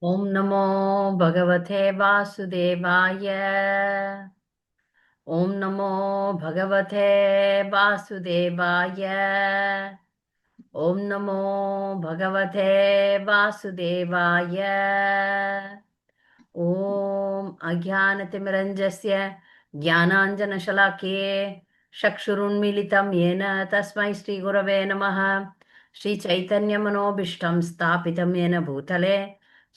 ॐ नमो भगवते वासुदेवाय। ॐ नमो भगवते वासुदेवाय। ॐ नमो भगवते वासुदेवाय। ॐ अज्ञानतिमिरञ्जस्य ज्ञानाञ्जनशलाकये चक्षुरुन्मीलितं येन तस्मै श्रीगुरवे नमः। श्रीचैतन्यमनोभीष्टं स्थापितं येन भूतले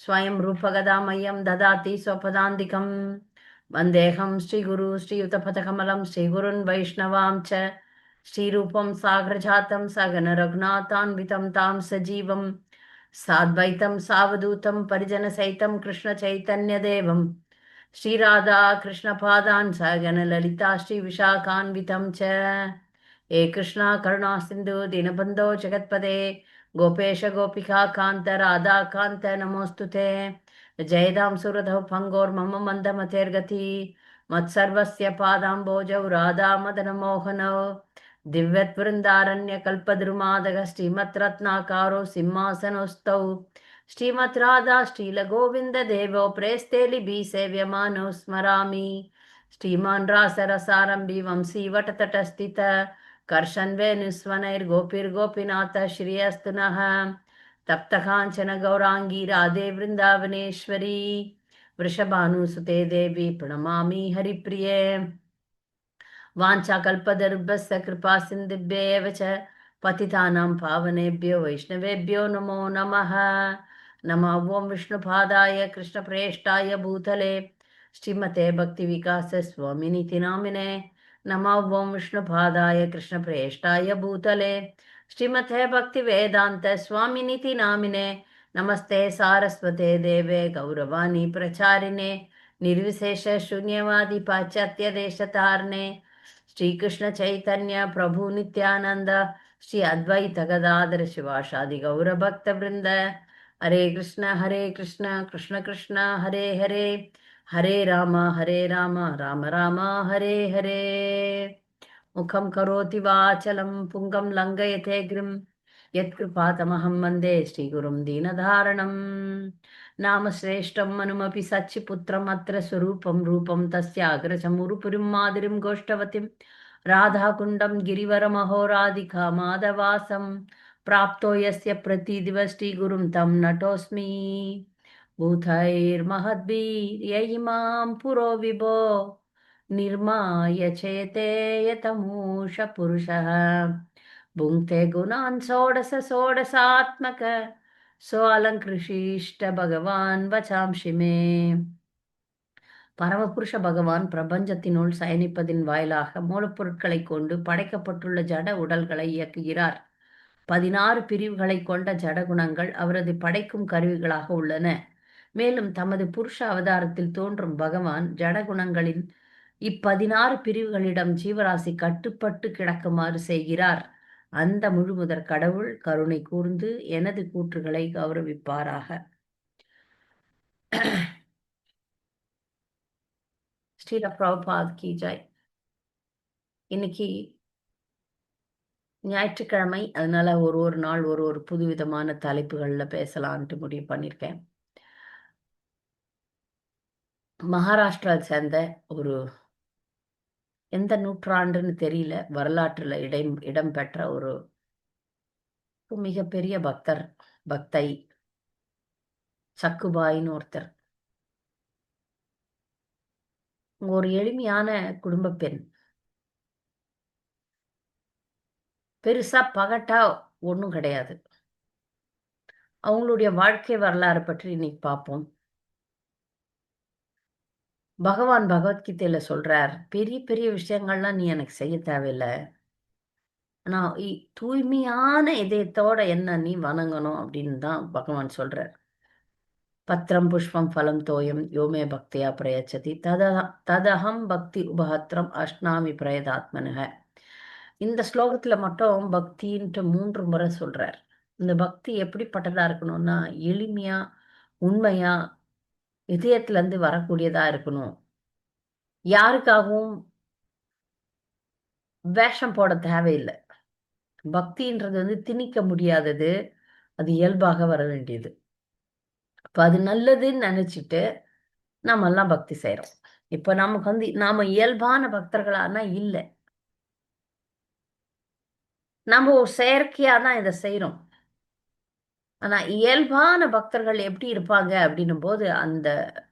स्वयं रूपगदामह्यं ददाति स्वपदान्तिकं। वन्देऽहं श्रीगुरु श्रीयुतपथकमलं श्रीगुरुन् वैष्णवां च श्रीरूपं साग्रजातं सगनरघुनाथान्वितं तां सजीवं साद्वैतं सावधूतं परिजनसहितं कृष्णचैतन्यदेवं श्रीराधा कृष्णपादान् सगनललिता श्रीविशाखान्वितं च। हे कृष्णा करुणा सिन्धु दीनबन्धो जगत्पदे गोपेश गोपिका कान्त राधा कान्त नमोऽस्तु ते। जयदां सुरधौ पङ्गोर्मम मन्दमतेर्गति मत्सर्वस्य पादाम्बोजौ राधा मदनमोहनौ दिव्यत्वृन्दारण्यकल्पद्रुमादः श्रीमद्रत्नाकारो सिंहासनोऽस्तौ श्रीमद् राधा श्रीलगोविन्ददेवो प्रेस्ते लिबि सेव्यमानो स्मरामि। श्रीमान् रासरसारम्भि वंशी वटतटस्थित कर्षन् वेणुस्वनैर्गोपीर्गोपीनाथ श्रियस्तु नः। तप्तकाञ्चन गौराङ्गी राधे वृन्दावनेश्वरी वृषभानुसुते देवी प्रणमामि हरिप्रिये। वाञ्छाकल्पतरुभ्यश्च कृपा सिन्धुभ्येव च पतितानां पावनेभ्यो वैष्णवेभ्यो नमो नमः। नमः ॐ विष्णुपादाय कृष्णप्रेष्ठाय भूतले श्रीमते भक्तिविकास स्वामिनिति नामिने। नमः ॐ विष्णुपादाय कृष्णप्रेष्ठाय भूतले श्रीमते भक्तिवेदान्त स्वामिनिति नामिने। नमस्ते सारस्वते देवे गौरवाणी प्रचारिणे निर्विशेष शून्यवादी पाश्चात्य देशतारिणे श्रीकृष्ण चैतन्य प्रभु नित्यानंद श्री अद्वैत गदाधर शिवासादि गौर भक्त वृंद। हरे कृष्ण कृष्ण कृष्ण हरे हरे हरे राम राम राम हरे हरे। मुखं करोति वाचलं पुंगं लङ्घयते गिरिं यत्कृपातमहं वन्दे श्रीगुरुं दीनधारणं। नाम श्रेष्ठं मनुमपि सच्चिपुत्रम् अत्र स्वरूपं रूपं तस्याग्रजमुरुपुरीं माधुरीं गोष्ठवतीं राधाकुण्डं गिरिवरमहोराधिका माधवासं प्राप्तो यस्य प्रतीदिव श्रीगुरुं तं नतोऽस्मि। भूतैर्महद्भिर्यैमां पुरो विभो निर्माय चेते यतमूष पुरुषः भुङ्क्ते गुणान् षोडश षोडशात्मक सोऽलङ्कृशिष्ट भगवान् वचांसि मे। பரமபுருஷ பகவான் பிரபஞ்சத்தினுள் சயனிப்பதின் வாயிலாக மூலப்பொருட்களை கொண்டு படைக்கப்பட்டுள்ள ஜட உடல்களை இயக்குகிறார். 16 பிரிவுகளை கொண்ட ஜடகுணங்கள் அவரது படைக்கும் கருவிகளாக உள்ளன. மேலும் தமது புருஷ அவதாரத்தில் தோன்றும் பகவான் ஜடகுணங்களின் 16 பிரிவுகளிடம் ஜீவராசி கட்டுப்பட்டு கிடக்குமாறு செய்கிறார். அந்த முழுமுதற் கடவுள் கருணை கூர்ந்து எனது கூற்றுகளை கௌரவிப்பாராக. ஸ்ரீல பிரபுபாத் கி ஜெய். இன்னைக்கு ஞாயிற்றுக்கிழமை, அதனால ஒரு நாள் ஒரு புதுவிதமான தலைப்புகள்ல பேசலான்ட்டு முடிவு பண்ணியிருக்கேன். மகாராஷ்டிரா சேர்ந்த ஒரு எந்த நூற்றாண்டுன்னு தெரியல, வரலாற்றுல இடம்பெற்ற ஒரு மிகப்பெரிய பக்தை சக்குபாயின்னு ஒருத்தர். ஒரு எளிமையான குடும்ப பெண். பெருசா பகட்டா ஒன்றும் கிடையாது. அவங்களுடைய வாழ்க்கை வரலாறு பற்றி இன்னைக்கு பார்ப்போம். பகவான் பகவத்கீதையில சொல்றார், பெரிய பெரிய விஷயங்கள்லாம் நீ எனக்கு செய்ய தேவையில்லை, ஆனா தூய்மையான இதயத்தோட என்ன நீ வணங்கணும் அப்படின்னு தான் பகவான் சொல்றார். பத்திரம் புஷ்பம் ஃபலம் தோயம் யோமே பக்தியா பிரயச்சதி ததஹம் பக்தி உபஹத்திரம் அஷ்னாமி பிரயதாத்மனுக. இந்த ஸ்லோகத்துல மட்டும் பக்தின்ட்டு 3 முறை சொல்றார். இந்த பக்தி எப்படிப்பட்டதா இருக்கணும்னா, எளிமையா உண்மையா இதயத்துல இருந்து வரக்கூடியதா இருக்கணும். யாருக்காகவும் வேஷம் போட தேவையில்லை. பக்தின்றது திணிக்க முடியாதது, அது இயல்பாக வர வேண்டியது. இப்ப அது நல்லதுன்னு நினைச்சிட்டு நம்ம எல்லாம் பக்தி செய்றோம். இப்ப நமக்கு வந்து நாம இயல்பான பக்தர்களானா இல்ல. நம்ம ஒரு செயற்கையா தான் இத செய்றோம். ஆனா இயல்பான பக்தர்கள் எப்படி இருப்பாங்க அப்படின்னும் போது, அந்த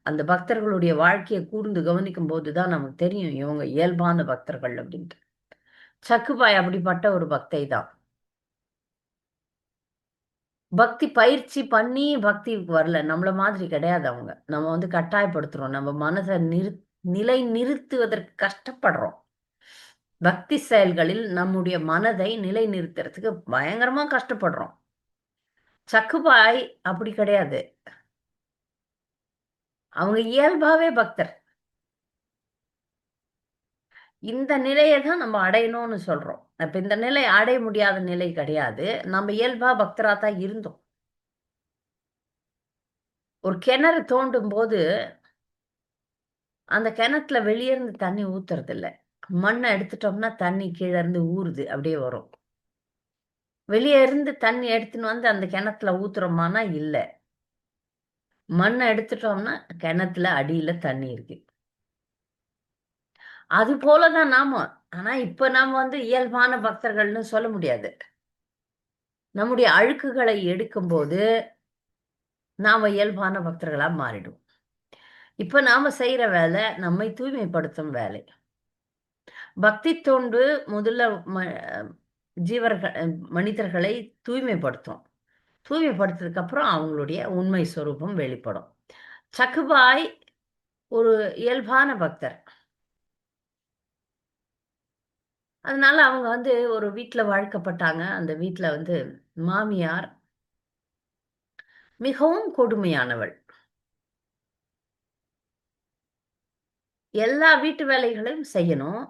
அந்த பக்தர்களுடைய வாழ்க்கைய கூர்ந்து கவனிக்கும் போது தான் நமக்கு தெரியும், இவங்க இயல்பான பக்தர்கள் அப்படின்ட்டு. சக்குபாய் அப்படிப்பட்ட ஒரு பக்தை தான். பக்தி பயிற்சி பண்ணி பக்திக்கு வரல. நம்மள மாதிரி கிடையாது அவங்க. நம்ம வந்து கட்டாயப்படுத்துறோம். நம்ம மனத நிலை நிறுத்துவதற்கு கஷ்டப்படுறோம். பக்தி செயல்களில் நம்முடைய மனதை நிலைநிறுத்துறதுக்கு பயங்கரமா கஷ்டப்படுறோம். சக்குபாய் அப்படி கிடையாது. அவங்க இயல்பாவே பக்தர். இந்த நிலைய தான் நம்ம அடையணும்னு சொல்றோம். அப்ப இந்த நிலை அடைய முடியாத நிலை கிடையாது. நம்ம இயல்பா பக்தரா தான் இருந்தோம். ஒரு கிணறு தோண்டும்போது, அந்த கிணத்துல வெளிய இருந்து தண்ணி ஊத்துறதில்ல. மண்ண எடுத்துட்டோம்னா தண்ணி கீழ இருந்து ஊறுது. அப்படியே வரும். வெளிய இருந்து தண்ணி எடுத்துன்னு வந்து அந்த கிணத்துல ஊத்துறோமான்னா இல்ல. மண்ண எடுத்துட்டோம்னா கிணத்துல அடியில தண்ணி இருக்கு. அது போல தான் நாம. ஆனா இப்ப நாம வந்து இயல்பான பக்தர்கள்ன்னு சொல்ல முடியாது. நம்முடைய அழுக்குகளை எடுக்கும்போது, நாம இயல்பான பக்தர்களா மாறிடுவோம். இப்ப நாம செய்ற வேலை, நம்மை தூய்மைப்படுத்தும் வேலை. பக்தி தொண்டு முதல்ல ம ஜீவர்கள் மனிதர்களை தூய்மைப்படுத்தும். தூய்மைப்படுத்தினதுக்கு அப்புறம் அவங்களுடைய உண்மை சொரூபம் வெளிப்படும். சக்குபாய் ஒரு இயல்பான பக்தர். அதனால அவங்க வந்து ஒரு வீட்ல வளர்க்கப்பட்டாங்க. அந்த வீட்ல வந்து மாமியார் மிகவும் கொடுமையானவள். எல்லா வீட்டு வேலைகளையும் செய்யணும்.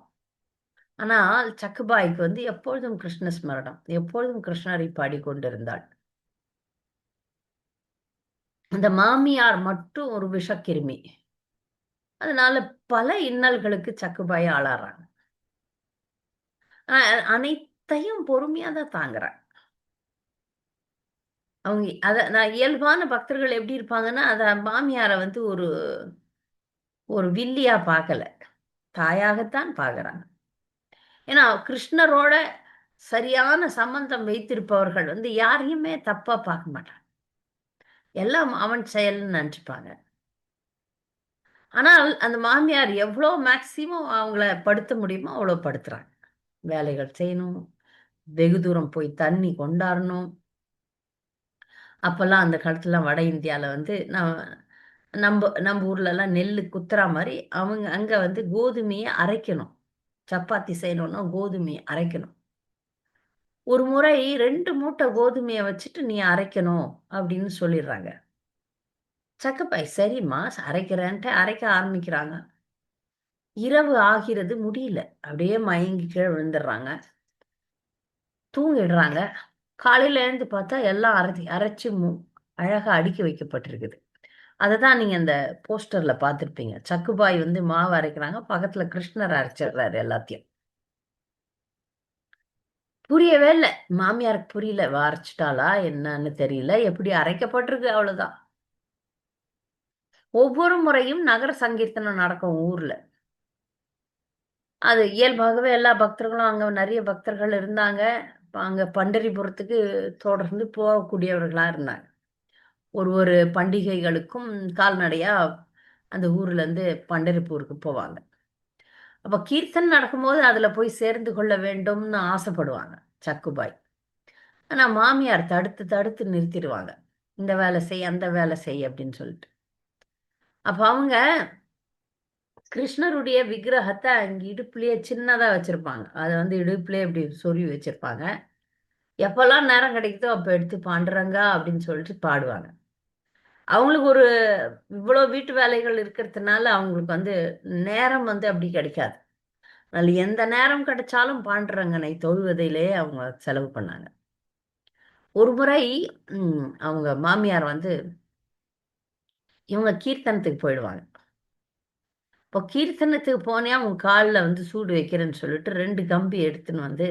ஆனால் சக்குபாய்க்கு வந்து எப்பொழுதும் கிருஷ்ண ஸ்மரணம். எப்பொழுதும் கிருஷ்ணரை பாடிக்கொண்டிருந்தாள். அந்த மாமியார் மட்டும் ஒரு விஷக்கிருமி. அதனால பல இன்னல்களுக்கு சக்குபாய் ஆளாறாங்க. அ அனைத்தையும் பொறுமையா தான் தாங்குறா. அவங்க அத நான் இயல்பான பக்தர்கள் எப்படி இருப்பாங்கன்னா, அத மாமியார வந்து ஒரு ஒரு வில்லியா பார்க்கல. தாயாகத்தான் பார்க்குறாங்க. ஏன்னா, கிருஷ்ணரோட சரியான சம்பந்தம் வைத்திருப்பவர்கள் வந்து யாரையுமே தப்பா பார்க்க மாட்டாங்க. எல்லாம் அவன் செயல்ன்னு நெனச்சுப்பாங்க. ஆனால், அந்த மாமியார் எவ்ளோ மேக்ஸிமம் அவங்கள படுத்த முடியுமோ, அவ்வளோ படுத்துறாங்க. வேலைகள் செய்யணும், வெகு தூரம் போய் தண்ணி கொண்டாரணும். அப்பல்லாம் அந்த காலத்துலலாம் வட இந்தியால வந்து நம்ப ஊர்லலாம் நெல்லு குத்துறா மாரி, அவங்க அங்க வந்து கோதுமைய அரைக்கணும். சப்பாத்தி செய்யணும்னா கோதுமைய அரைக்கணும். ஒரு முறை 2 மூட்டை கோதுமைய வச்சுட்டு நீ அரைக்கணும் அப்படின்னு சொல்லிர்றாங்க. சக்கப்பை சரிம்மா அரைக்கிறேன்ட்டு அரைக்க ஆரம்பிக்கிறாங்க. இரவு ஆகிறது முடியல. அப்படியே மயங்கி கீழ விழுந்துர்றாங்க. தூங்கிடுறாங்க. காலையில எழுந்து பார்த்தா எல்லாம் அரைச்சு அழகா அடுக்கி வைக்கப்பட்டிருக்குது. அததான் நீங்க அந்த போஸ்டர்ல பார்த்திருப்பீங்க. சக்குபாய் வந்து மாவு அரைக்கிறாங்க. பக்கத்துல கிருஷ்ணர் அரைச்சிடுறாரு எல்லாத்தையும். புரியவே இல்ல. மாமியாருக்கு புரியல. இவ அரைச்சுட்டாளா என்னன்னு தெரியல. எப்படி அரைக்கப்பட்டிருக்கு அவ்வளவுதான். ஒவ்வொரு முறையும் நகர சங்கீர்த்தனம் நடக்கும் ஊர்ல. அது இயல்பாகவே எல்லா பக்தர்களும் அங்க நெறைய பக்தர்கள் இருந்தாங்க. அங்க பண்டரிபுரத்துக்கு தொடர்ந்து போகக்கூடியவர்களா இருந்தாங்க. ஒரு பண்டிகைகளுக்கும் கால்நடையா அந்த ஊர்லேருந்து பண்டரிபூருக்கு போவாங்க. அப்ப கீர்த்தன் நடக்கும்போது அதுல போய் சேர்ந்து கொள்ள வேண்டும்னு ஆசைப்படுவாங்க, சக்குபாய். ஆனா மாமியார் தடுத்து தடுத்து நிறுத்திருவாங்க. இந்த வேலை செய், அந்த வேலை செய் அப்படின்னு சொல்லிட்டு. அப்ப அவங்க கிருஷ்ணருடைய விக்கிரகத்த அங்க இடுப்புலயே சின்னதா வச்சிருப்பாங்க. அத வந்து இடுப்புலயே இப்படி சொருவி வச்சிருப்பாங்க. எப்பல்லாம் நேரம் கிடைக்குதோ அப்ப எடுத்து "பாண்டுரங்கா" அப்படின்னு சொல்லிட்டு பாடுவாங்க. அவங்களுக்கு ஒரு இவ்வளோ வீட்டு வேலைகள் இருக்கிறதுனால, அவங்களுக்கு வந்து நேரம் வந்து அப்படி கிடைக்காது. அதுல எந்த நேரம் கிடைச்சாலும் பாண்டுரங்கனை தொழுவதிலே அவங்க செலவு பண்ணாங்க. ஒரு முறை அவங்க மாமியார் வந்து இவங்க கீர்த்தனத்துக்கு போயிடுவாங்க. இப்போ கீர்த்தனத்துக்கு போனே அவங்க கால்ல வந்து சூடு வைக்கிறேன்னு சொல்லிட்டு 2 கம்பி எடுத்துன்னு வந்து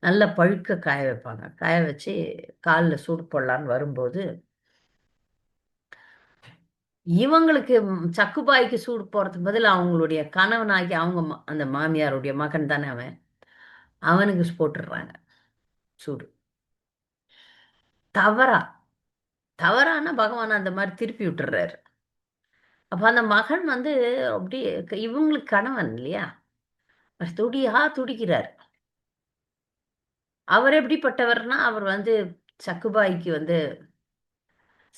நல்லா பழுக்க காய வைப்பாங்க. காய வச்சு கால்ல சூடு போடலான்னு வரும்போது, இவங்களுக்கு சக்குபாய்க்கு சூடு போறதுக்கு பதில் அவங்களுடைய கணவனாகி அவங்க அந்த மாமியாருடைய மகன் தானே அவன், அவனுக்கு போட்டுடுறாங்க சூடு. தவறா தவறான பகவான் அந்த மாதிரி திருப்பி விட்டுறாரு. அப்ப அந்த மகன் வந்து அப்படியே இவங்களுக்கு கணவன் இல்லையா, துடியா துடிக்கிறார். அவர் எப்படிப்பட்டவர்னா, அவர் வந்து சக்குபாய்க்கு வந்து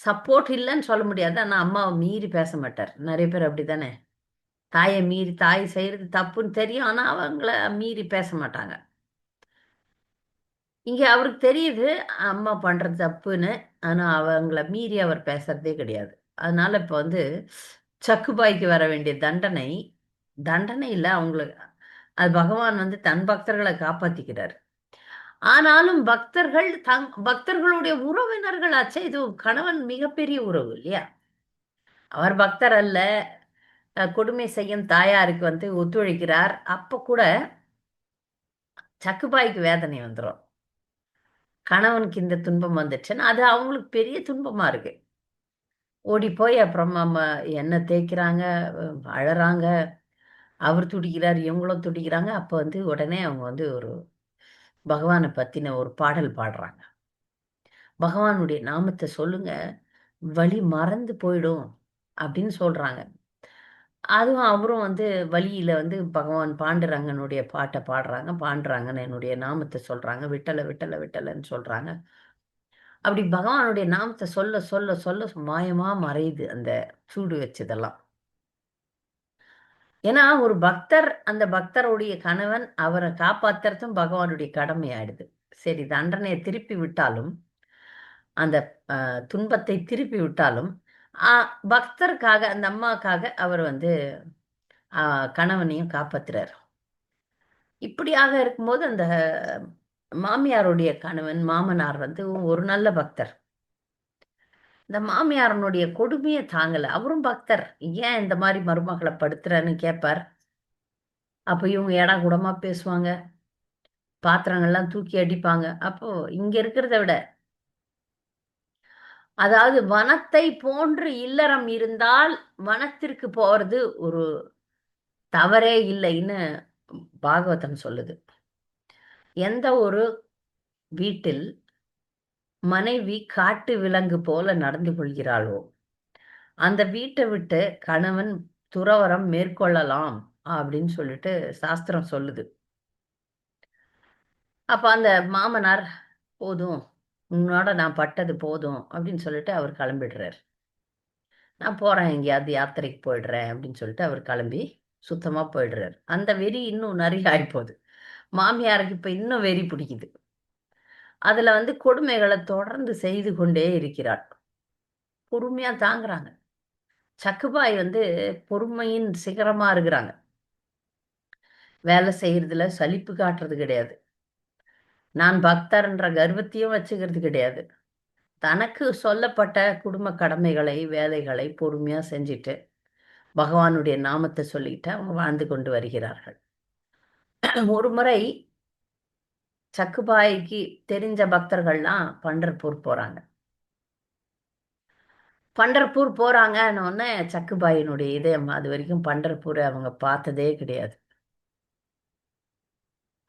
சப்போர்ட் இல்லைன்னு சொல்ல முடியாது. ஆனா அம்மாவை மீறி பேச மாட்டார். நிறைய பேர் அப்படித்தானே, தாயை மீறி, தாய் செய்யறது தப்புன்னு தெரியும் ஆனா அவங்கள மீறி பேச மாட்டாங்க. இங்க அவருக்கு தெரியுது அம்மா பண்றது தப்புன்னு. ஆனா அவங்கள மீறி அவர் பேசுறதே கிடையாது. அதனால இப்ப வந்து சக்குபாய்க்கு வர வேண்டிய தண்டனை, தண்டனை இல்ல அவங்களுக்கு, அது பகவான் வந்து தன் பக்தர்களை காப்பாத்திக்கிறார். ஆனாலும் பக்தர்கள் பக்தர்களுடைய உறவினர்கள் ஆச்சே, இது கணவன் மிகப்பெரிய உறவு இல்லையா. அவர் பக்தர் அல்ல, கொடுமை செய்யும் தாயாருக்கு வந்து ஒத்துழைக்கிறார். அப்ப கூட சக்குபாய்க்கு வேதனை வந்துடும். கணவனுக்கு இந்த துன்பம் வந்துச்சுன்னா அது அவங்களுக்கு பெரிய துன்பமா இருக்கு. ஓடி போய் அப்புறம் எண்ணெய் தேய்க்கிறாங்க, அழறாங்க, அவர் துடிக்கிறார், இவங்களும் துடிக்கிறாங்க. அப்ப வந்து உடனே அவங்க வந்து ஒரு பகவானை பத்தின ஒரு பாடல் பாடுறாங்க. பகவானுடைய நாமத்தை சொல்லுங்க, வலி மறந்து போயிடும் அப்படின்னு சொல்றாங்க. அதுவும் அவரும் வந்து வழியில வந்து பகவான் பாண்டுரங்கனுடைய பாட்டை பாடுறாங்க. பாண்டுரங்கன் என்னுடைய நாமத்தை சொல்றாங்க. விட்டல விட்டல விட்டலன்னு சொல்றாங்க. அப்படி பகவானுடைய நாமத்தை சொல்ல சொல்ல சொல்ல மாயமா மறையுது அந்த சூடு வச்சதெல்லாம். ஏன்னா ஒரு பக்தர், அந்த பக்தருடைய கணவன் அவரை காப்பாத்துறதும் பகவானுடைய கடமை ஆயிடுது. சரி, தண்டனையை திருப்பி விட்டாலும், அந்த துன்பத்தை திருப்பி விட்டாலும், பக்தருக்காக, அந்த அம்மாக்காக அவர் வந்து கணவனையும் காப்பாத்துறாரு. இப்படியாக இருக்கும்போது அந்த மாமியாருடைய கணவன், மாமனார் வந்து ஒரு நல்ல பக்தர். இந்த மாமியாரனுடைய கொடுமையை தாங்கல. அவரும் பக்தர். ஏன் இந்த மாதிரி மருமகளை படுத்துறன்னு கேட்பார். அப்ப இவங்க ஏடா கூடமா பேசுவாங்க, பாத்திரங்கள்லாம் தூக்கி அடிப்பாங்க. அப்போ இங்க இருக்கிறத விட, அதாவது வனத்தை போன்று இல்லறம் இருந்தால் வனத்திற்கு போறது ஒரு தவறே இல்லைன்னு பாகவதம் சொல்லுது. எந்த ஒரு வீட்டில் மனைவி காட்டு விலங்கு போல நடந்து கொள்கிறாளோ, அந்த வீட்டை விட்டு கணவன் துறவறம் மேற்கொள்ளலாம் அப்படின்னு சொல்லிட்டு சாஸ்திரம் சொல்லுது. அப்ப அந்த மாமனார், போதும், உன்னோட நான் பட்டது போதும் அப்படின்னு சொல்லிட்டு அவர் கிளம்பிடுறார். நான் போறேன், எங்கேயாவது யாத்திரைக்கு போயிடுறேன் அப்படின்னு சொல்லிட்டு அவர் கிளம்பி சுத்தமா போயிடுறாரு. அந்த வெறி இன்னும் நிறைய ஆயிப்போகுது. மாமியாருக்கு இப்ப இன்னும் வெறி பிடிக்குது. அதுல வந்து கொடுமைகளை தொடர்ந்து செய்து கொண்டே இருக்கிறாள். பொறுமையா தாங்குறாங்க. சக்குபாய் வந்து பொறுமையின் சிகரமா இருக்கிறாங்க. வேலை செய்யறதுல சலிப்பு காட்டுறது கிடையாது. நான் பக்தர்ன்ற கர்வத்தையும் வச்சுக்கிறது கிடையாது. தனக்கு சொல்லப்பட்ட குடும்ப கடமைகளை, வேலைகளை பொறுமையா செஞ்சுட்டு பகவானுடைய நாமத்தை சொல்லிட்டு அவங்க வாழ்ந்து கொண்டு வருகிறார்கள். ஒரு முறை சக்குபாய்க்கு தெரிஞ்ச பக்தர்கள்லாம் பண்டர்பூர் போறாங்க. பண்டர்பூர் போறாங்கன்னு உடனே சக்குபாயினுடைய இதயம், அது வரைக்கும் பண்டர்பூரை அவங்க பார்த்ததே கிடையாது.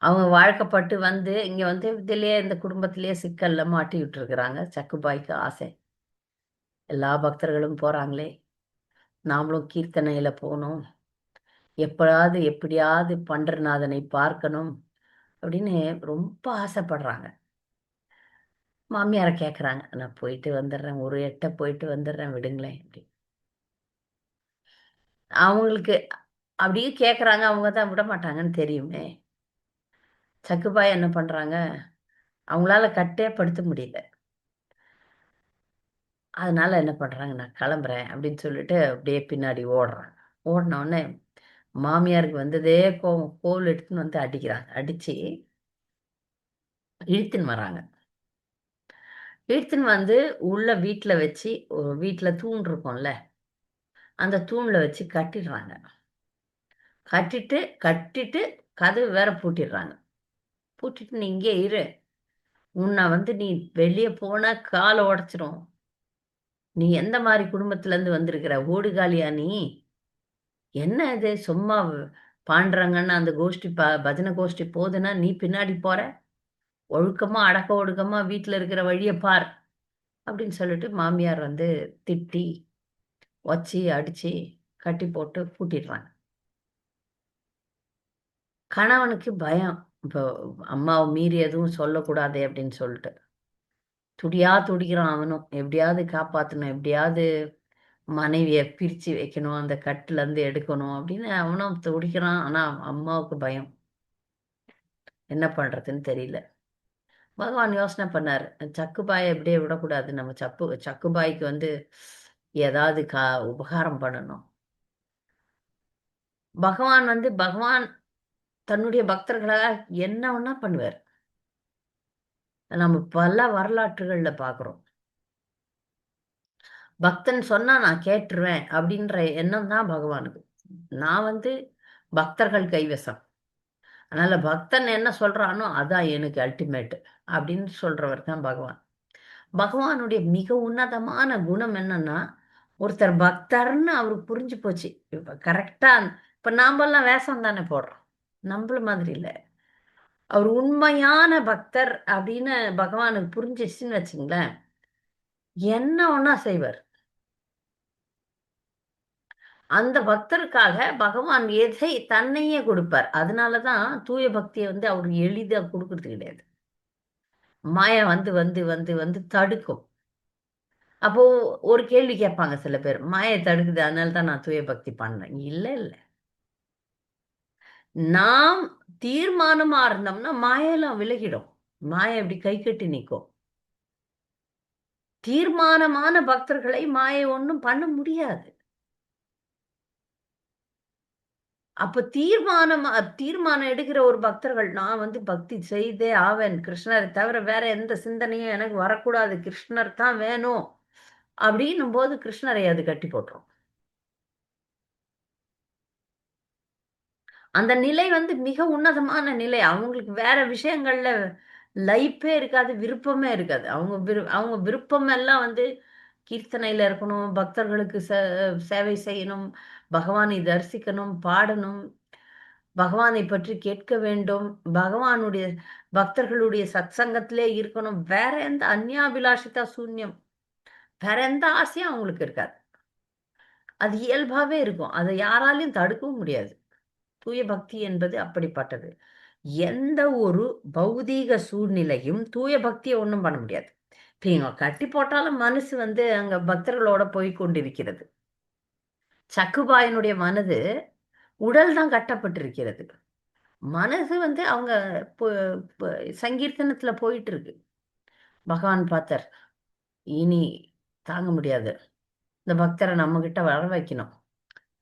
அவங்க வாழ்க்கப்பட்டு வந்து இங்க வந்து இதுலயே இந்த குடும்பத்திலேயே சிக்கல்ல மாட்டி விட்டுருக்குறாங்க. சக்குபாய்க்கு ஆசை, எல்லா பக்தர்களும் போறாங்களே, நாமளும் கீர்த்தனையில போகணும், எப்படியாவது எப்படியாவது பண்டர்நாதனை பார்க்கணும் அப்படின்னு ரொம்ப ஆசைப்படுறாங்க. மாமியாரை கேட்குறாங்க, நான் போயிட்டு வந்துடுறேன், ஒரு எட்ட போயிட்டு வந்துடுறேன், விடுங்களேன் அப்படி. அவங்களுக்கு அப்படியே கேட்குறாங்க, அவங்க தான் விட மாட்டாங்கன்னு தெரியுமே. சக்குபாய் என்ன பண்றாங்க, அவங்களால கட்டே படுத்த முடியல. அதனால என்ன பண்றாங்க, நான் கிளம்புறேன் அப்படின்னு சொல்லிட்டு அப்படியே பின்னாடி ஓடுறாங்க. ஓடின உடனே மாமியாருக்கு வந்ததே கோவம், கோல் எடுத்துன்னு வந்து அடிக்கிறாங்க. அடிச்சு இழுத்துன்னு வராங்க. இழுத்துன்னு வந்து உள்ள வீட்டுல வச்சு, ஒரு வீட்டுல தூண் இருக்கும்ல, அந்த தூண்ல வச்சு கட்டிடுறாங்க. கட்டிட்டு கட்டிட்டு கதவு வேற பூட்டிடுறாங்க. பூட்டிட்டு நீ இங்கே இரு, உன்னை வந்து நீ வெளியே போனா காலை உடைச்சிரும், நீ எந்த மாதிரி குடும்பத்துல இருந்து வந்திருக்கிற? ஓடுகாலியா நீ? என்ன இது சும்மா பாண்டுறாங்கன்னா அந்த கோஷ்டி பஜனை கோஷ்டி போகுதுன்னா நீ பின்னாடி போற? ஒழுக்கமா அடக்க ஒடுக்கமா வீட்டுல இருக்கிற வழியை பார் அப்படின்னு சொல்லிட்டு மாமியார் வந்து திட்டி வச்சு அடிச்சு கட்டி போட்டு பூட்டிடுறாங்க. கணவனுக்கு பயம். இப்போ அம்மாவை மீறி எதுவும் சொல்லக்கூடாதே அப்படின்னு சொல்லிட்டு துடியா துடிக்கிறான் அவனும். எப்படியாவது காப்பாற்றணும், எப்படியாவது மனைவியை பிரிச்சு வைக்கணும், அந்த கட்டுல இருந்து எடுக்கணும் அப்படின்னு அவனும் துடிக்கிறான். ஆனா அம்மாவுக்கு பயம். என்ன பண்றதுன்னு தெரியல. பகவான் யோசனை பண்ணாரு, சக்குபாயை எப்படியே விடக்கூடாது, நம்ம சக்குபாய்க்கு வந்து ஏதாவது உபகாரம் பண்ணணும். பகவான் தன்னுடைய பக்தர்களாக என்ன ஒண்ணா பண்ணுவார். நம்ம பல வரலாற்றுகள்ல பாக்குறோம். பக்தன் சொன்னா நான் கேட்டுருவேன் அப்படின்ற எண்ணம் தான் பகவானுக்கு. நான் வந்து பக்தர்கள் கைவசம். அதனால பக்தன் என்ன சொல்றானோ அதான் எனக்கு அல்டிமேட் அப்படின்னு சொல்றவர் தான் பகவான். பகவானுடைய மிக உன்னதமான குணம் என்னன்னா, ஒருத்தர் பக்தர்ன்னு அவருக்கு புரிஞ்சு போச்சு. இப்ப கரெக்டா இப்ப நாமெல்லாம் வேஷம் தானே போடுறோம். நம்மள மாதிரி இல்ல. அவர் உண்மையான பக்தர் அப்படின்னு பகவானுக்கு புரிஞ்சிச்சுன்னு வச்சுங்களேன், என்ன ஒண்ணா செய்வார். அந்த பக்தருக்காக பகவான் எதை தன்னையே கொடுப்பார். அதனாலதான் தூய பக்தியை வந்து அவர் எளிதா கொடுக்கறது கிடையாது. மாயா வந்து வந்து வந்து வந்து தடுக்கும். அப்போ ஒரு கேள்வி கேட்பாங்க சில பேர், மாயை தடுக்குது அதனால தான் நான் தூய பக்தி பண்ணேன். இல்ல இல்ல, நாம் தீர்மானமா இருந்தோம்னா மாயெல்லாம் விலகிடும். மாயை இப்படி கை கட்டி நிற்கும். தீர்மானமான பக்தர்களை மாயை ஒண்ணும் பண்ண முடியாது. அப்ப தீர்மானம் எடுக்கிற ஒரு பக்தர்கள், நான் வந்து பக்தி செய்தே ஆவேன், கிருஷ்ணரை தவிர வேற எந்த சிந்தனையும் எனக்கு வரக்கூடாது, கிருஷ்ணர் தான் வேணும் அப்படின்னும் போது கிருஷ்ணரை அது கட்டி போட்டுரும். அந்த நிலை வந்து மிக உன்னதமான நிலை. அவங்களுக்கு வேற விஷயங்கள்ல லைஃப்பே இருக்காது, விருப்பமே இருக்காது. அவங்க விருப்பம் எல்லாம் வந்து கீர்த்தனையில இருக்கணும், பக்தர்களுக்கு சேவை செய்யணும், பகவானை தரிசிக்கணும், பாடணும், பகவானை பற்றி கேட்க வேண்டும், பகவானுடைய பக்தர்களுடைய சத்சங்கத்திலே இருக்கணும். வேற எந்த அந்யாபிலாஷிதா சூன்யம், வேற எந்த ஆசையும் அவங்களுக்கு இருக்காது. அது இயல்பாவே இருக்கும். அதை யாராலையும் தடுக்கவும் முடியாது. தூய பக்தி என்பது அப்படிப்பட்டது. எந்த ஒரு பௌதீக சூழ்நிலையும் தூய பக்தியை ஒண்ணும் பண்ண முடியாது. இப்ப இவங்க கட்டி போட்டாலும் மனசு வந்து அங்க பக்தர்களோட போய் கொண்டிருக்கிறது. சக்குபாயனுடைய மனது உடல் தான் கட்டப்பட்டிருக்கிறது. மனசு வந்து அவங்க பொ- பொ- சங்கீர்த்தனத்துல போயிட்டு இருக்கு. பகவான் பார்த்தார், இனி தாங்க முடியாது, இந்த பக்தரை நம்ம கிட்ட வர வைக்கணும்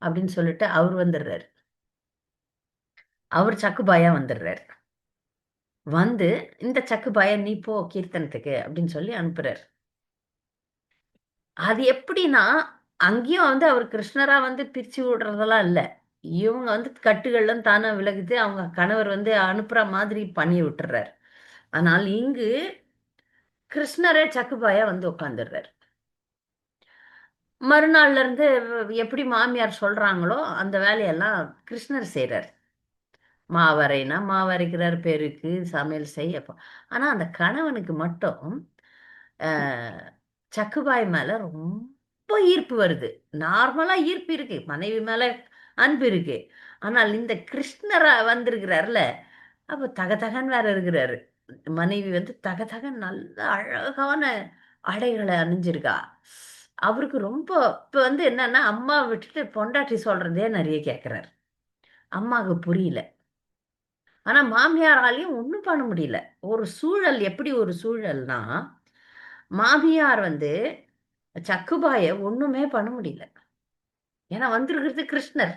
அப்படின்னு சொல்லிட்டு அவர் வந்துடுறாரு. அவர் சக்குபாயா வந்துடுறாரு. வந்து இந்த சக்குபாய நீ போ கீர்த்தனத்துக்கு அப்படின்னு சொல்லி அனுப்புறாரு. அது எப்படின்னா, அங்கேயும் வந்து அவர் கிருஷ்ணரா வந்து பிரிச்சு விடுறதெல்லாம் இல்ல. இவங்க வந்து கட்டுகள்லாம் தானா விலகுது. அவங்க கணவர் வந்து அனுப்புற மாதிரி பண்ணி விட்டுறாரு. ஆனால் இங்கு கிருஷ்ணரே சக்குபாயா வந்து உட்காந்துடுறாரு. மறுநாள்ல இருந்து எப்படி மாமியார் சொல்றாங்களோ அந்த வேலையெல்லாம் கிருஷ்ணர் செய்றாரு. மாவரைனா மாவரைக்கிறார், பெருக்கு, சமையல் செய்ய. ஆனா அந்த கணவனுக்கு மட்டும் சக்குபாய் மேல ரொம்ப ஈர்ப்பு வருது. நார்மலா ஈர்ப்பு இருக்கு, மனைவி மேல அன்பு இருக்கு. ஆனால் இந்த கிருஷ்ணரா வந்திருக்கிறார்ல, அப்ப தகதகன்னு வேற இருக்கிறாரு. மனைவி வந்து தகதகன்னு நல்ல அழகான ஆடைகளை அணிஞ்சிருக்கா. அவருக்கு ரொம்ப இப்ப வந்து என்னன்னா, அம்மா விட்டுட்டு பொண்டாட்டி சொல்றதே நிறைய கேட்கிறாரு. அம்மாவுக்கு புரியல. ஆனா மாமியாராலையும் ஒண்ணும் பண்ண முடியல. ஒரு சூழல் எப்படி ஒரு சூழல்னா, மாமியார் வந்து சக்குபாய ஒண்ணுமே பண்ண முடியல. ஏன்னா வந்திருக்கிறது கிருஷ்ணர்.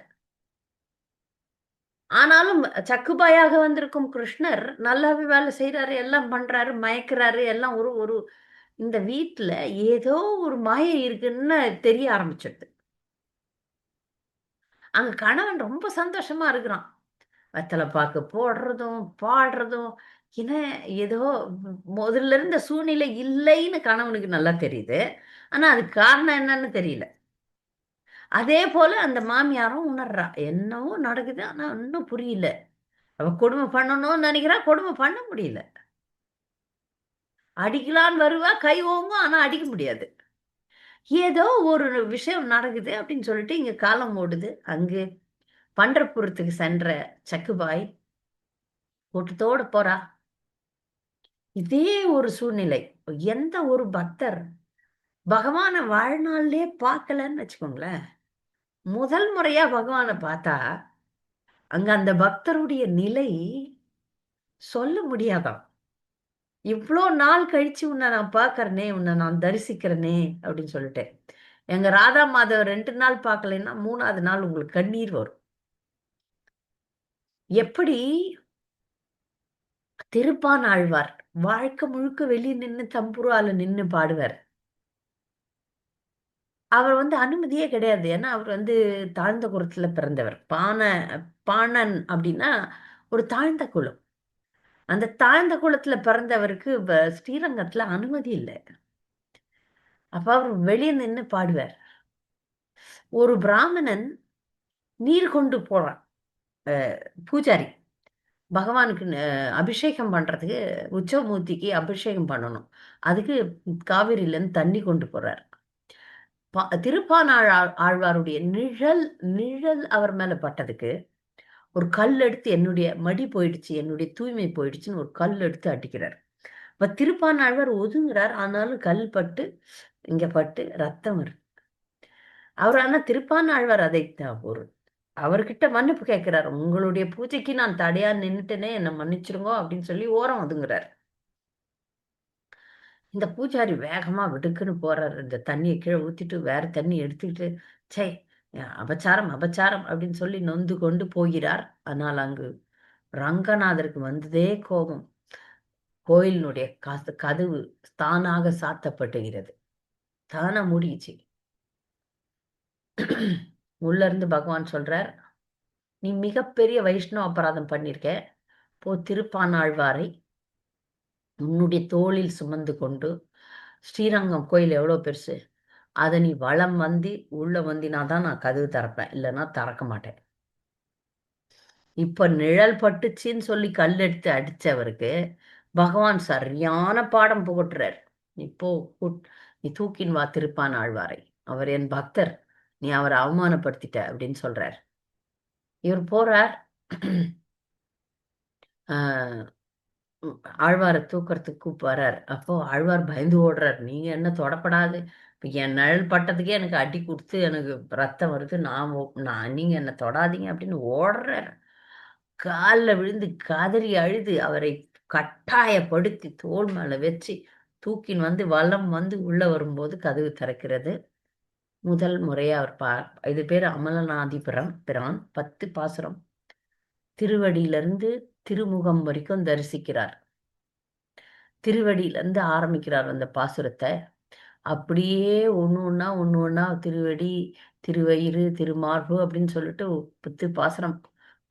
ஆனாலும் சக்குபாயாக வந்திருக்கும் கிருஷ்ணர் நல்லாவே வேலை செய்யறாரு, எல்லாம் பண்றாரு, மயக்கிறாரு, எல்லாம் ஒரு ஒரு இந்த வீட்டுல ஏதோ ஒரு மாயை இருக்குன்னு தெரிய ஆரம்பிச்சிடுது. அங்க கணவன் ரொம்ப சந்தோஷமா இருக்கிறான். வெத்தலை பாக்கு போடுறதும், பாடுறதும், ஏன்னா ஏதோ முதல்ல இருந்த சூழ்நிலை இல்லைன்னு கணவனுக்கு நல்லா தெரியுது. ஆனா அதுக்கு காரணம் என்னன்னு தெரியல. அதே போல அந்த மாமியாரும் உணர்றா, என்னவோ நடக்குது, ஆனா இன்னும் புரியல. அவ கொடுமை பண்ணணும்னு நினைக்கிறா, கொடுமை பண்ண முடியல. அடிக்கலான்னு வருவா, கை ஓங்கும், ஆனா அடிக்க முடியாது. ஏதோ ஒரு விஷயம் நடக்குது அப்படின்னு சொல்லிட்டு இங்க காலம் ஓடுது. அங்கு பண்டர்புரத்துக்கு சென்ற சக்குபாய் கூட்டத்தோட போறா. இதே ஒரு சூழ்நிலை. எந்த ஒரு பக்தர் பகவான வாழ்நாளிலே பார்க்கலன்னு வச்சுக்கோங்களேன். முதல் முறையா பகவான பார்த்தா, அங்க அந்த பக்தருடைய நிலை சொல்ல முடியாதாம். இவ்ளோ நாள் கழிச்சு உன்னை நான் பார்க்கறனே, உன்னை நான் தரிசிக்கிறனே அப்படின்னு சொல்லிட்டு. எங்க ராதா மாதவ 2 நாள் பார்க்கலைன்னா, 3வது நாள் உங்களுக்கு கண்ணீர் வரும். எப்படி திருப்பானாழ்வார் வாழ்க்கை முழுக்க வெளிய நின்னு தம்புரால நின்னு பாடுவார். அவர் அனுமதியே கிடையாது. ஏன்னா, அவர் தாழ்ந்த குலத்துல பிறந்தவர். பாணன் அப்படின்னா ஒரு தாழ்ந்த குலம். அந்த தாழ்ந்த குலத்துல பிறந்தவருக்கு ஸ்ரீரங்கத்துல அனுமதி இல்ல. அப்ப அவர் வெளிய நின்னு பாடுவார். ஒரு பிராமணன் நீர் கொண்டு போறான். அ பூஜாரி. பகவானுக்கு அபிஷேகம் பண்றதுக்கு உற்சவமூர்த்திக்கு அபிஷேகம் பண்ணணும். அதுக்கு காவிரியிலேருந்து தண்ணி கொண்டு போறார். ஆழ்வாருடைய நிழல் நிழல் அவர் மேல பட்டதுக்கு ஒரு கல் எடுத்து என்னுடைய மடி போயிடுச்சு, என்னுடைய தூய்மை போயிடுச்சுன்னு ஒரு கல் எடுத்து அடிக்கிறார். இப்ப திருப்பானாழ்வார் ஒதுங்குறார். ஆனாலும் கல் பட்டு இங்க பட்டு ரத்தம் வருது. அவர் ஆனா திருப்பானாழ்வார் அதை ஒரு அவர்கிட்ட மன்னிப்பு கேட்கிறார். உங்களுடைய பூஜைக்கு நான் தடையா நின்னுட்டேனே, என்ன மன்னிச்சிருங்கோ அப்படின்னு சொல்லி ஓரம் ஒதுங்குறார். இந்த பூஜாரி வேகமா வெடுக்குன்னு போறாரு. இந்த தண்ணிய கீழ ஊத்திட்டு வேற தண்ணி எடுத்துக்கிட்டு, ச்சே! அபச்சாரம், அபச்சாரம் அப்படின்னு சொல்லி நொந்து கொண்டு போகிறார். ஆனால் அங்கு ரங்கநாதருக்கு வந்ததே கோபம். கோயிலினுடைய கதவு தானாக சாத்தப்பட்டுகிறது. தானா மூடிச்சு. உள்ள இருந்து பகவான் சொல்றார், "நீ மிகப்பெரிய வைஷ்ணவ அபராதம் பண்ணியிருக்க. போ திருப்பானாழ்வாரை உன்னுடைய தோளில் சுமந்து கொண்டு ஸ்ரீரங்கம் கோயில் எவ்வளோ பெருசு. அத நீ வலம் வந்து உள்ள வந்தினா தான் நான் கதவு திறப்பேன். இல்லன்னா திறக்க மாட்டேன்." இப்ப நிழல் பட்டுச்சுன்னு சொல்லி கல்லெடுத்து அடிச்சவருக்கு, பகவான் சரியான பாடம் புகட்டுறார். "நீ போ, நீ தூக்கின்னு வா திருப்பானாழ்வாரை. அவர் என் பக்தர். நீ அவர அவமானப்படுத்திட்ட" அப்படின்னு சொல்றார். இவர் போறார். ஆ ஆழ்வார தூக்கறதுக்கு வரார். அப்போ ஆழ்வார் பயந்து ஓடுறார். "நீங்க என்ன தொடப்படாது. இப்ப என் நிழல் பட்டதுக்கே எனக்கு அடி குடுத்து எனக்கு ரத்தம் வருது. நீங்க என்ன தொடாதீங்க" அப்படின்னு ஓடுறார். கால்ல விழுந்து கதறி அழுது அவரை கட்டாயப்படுத்தி தோள் மேல வச்சு தூக்கின்னு வலம் உள்ள வரும்போது கதவு திறக்கிறது. முதல் முறையா அவர் இது பேரு அமலநாதிபுரம் பிரான் 10 பாசுரம். திருவடியிலிருந்து திருமுகம் வரைக்கும் தரிசிக்கிறார். திருவடியிலிருந்து ஆரம்பிக்கிறார் அந்த பாசுரத்த. அப்படியே ஒண்ணு ஒண்ணா திருவடி, திருவயிறு, திருமார்பு அப்படின்னு சொல்லிட்டு 10 பாசுரம்.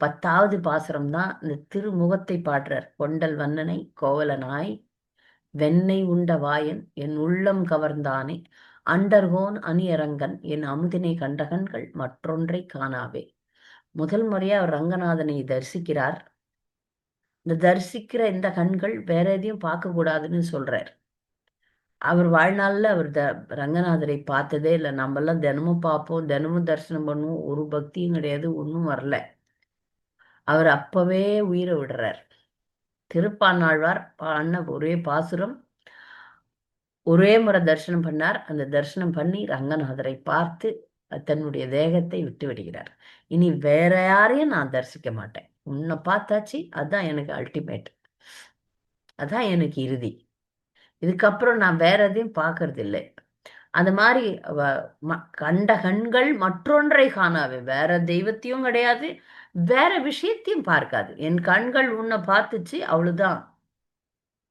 10வது பாசுரம் தான் இந்த திருமுகத்தை பாடுறார். "கொண்டல் வண்ணனை கோவலனாய் வெண்ணெய் உண்ட வாயன் என் உள்ளம் கவர்ந்தானே அண்டர்கோன் அணியரங்கன் என் அமுதினை கண்டகன்கள் மற்றொன்றை காணாவே." முதல் முறையா அவர் ரங்கநாதனை தரிசிக்கிறார். இந்த தரிசிக்கிற இந்த கண்கள் வேற எதையும் பார்க்கக்கூடாதுன்னு சொல்றார். அவர் வாழ்நாள்ல அவர் ரங்கநாதரை பார்த்ததே இல்ல. நம்மலாம் தினமும் பார்ப்போம், தினமும் தரிசனம் பண்ணுவோம். ஒரு பக்தியும் கிடையாது, ஒண்ணும் வரல. அவர் அப்பவே உயிரை விடுறார். திருப்பாணாழ்வார் பாடின ஒரே பாசுரம். ஒரே முறை தரிசனம் பண்ணார். அந்த தரிசனம் பண்ணி ரங்கநாதரை பார்த்து தன்னுடைய தேகத்தை விட்டு விடுகிறார். இனி வேற யாரையும் நான் தரிசிக்க மாட்டேன். உன்னை பார்த்தாச்சு, அதான் எனக்கு அல்டிமேட். அதான் எனக்கு இறுதி. இதுக்கப்புறம் நான் வேற எதையும் பார்க்கறது இல்லை. அந்த மாதிரி கண்ட கண்கள் மற்றொன்றை காணாது. வேற தெய்வத்தையும் கிடையாது, வேற விஷயத்தையும் பார்க்காது. என் கண்கள் உன்னை பார்த்துச்சு, அவ்வளவுதான்.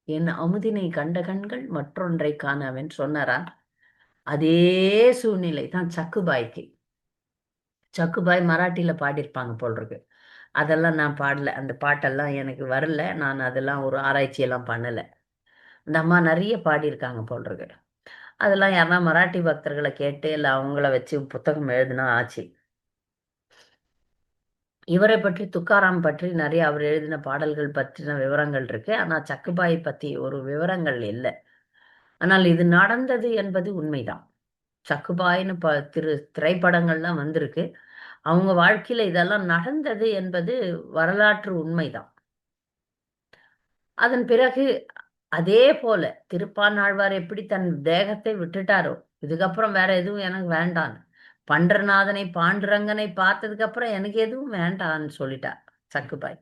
என் அமுதினை கண்ட கண்கள் மற்றொன்றை காணாவென்னு சொன்னாரா? அதே சூழ்நிலை தான் சக்குபாய்க்கு. சக்குபாய் மராட்டியில பாடியிருப்பாங்க போல் இருக்கு. அதெல்லாம் நான் பாடல. அந்த பாட்டெல்லாம் எனக்கு வரல. நான் அதெல்லாம் ஒரு ஆராய்ச்சியெல்லாம் பண்ணல. அந்த அம்மா நிறைய பாடியிருக்காங்க போல் இருக்கு. அதெல்லாம் யாருன்னா மராட்டி பக்தர்களை கேட்டு இல்லை அவங்கள வச்சு புத்தகம் எழுதுனா ஆச்சு. இவரை பற்றி, துக்காராம் பற்றி நிறைய அவர் எழுதின பாடல்கள் பற்றின விவரங்கள் இருக்கு. ஆனா சக்குபாய் பத்தி ஒரு விவரங்கள் இல்லை. ஆனால் இது நடந்தது என்பது உண்மைதான். சக்குபாய்னு திரைப்படங்கள்லாம் வந்திருக்கு. அவங்க வாழ்க்கையில இதெல்லாம் நடந்தது என்பது வரலாற்று உண்மைதான். அதன் பிறகு அதே போல திருப்பானாழ்வார் எப்படி தன் தேகத்தை விட்டுட்டாரோ, இதுக்கப்புறம் வேற எதுவும் எனக்கு வேண்டான்னு, பண்டரநாதனை பாண்டுரங்கனை பார்த்ததுக்கு அப்புறம் எனக்கு எதுவும் வேண்டான்னு சொல்லிட்டார் சக்குபாய்.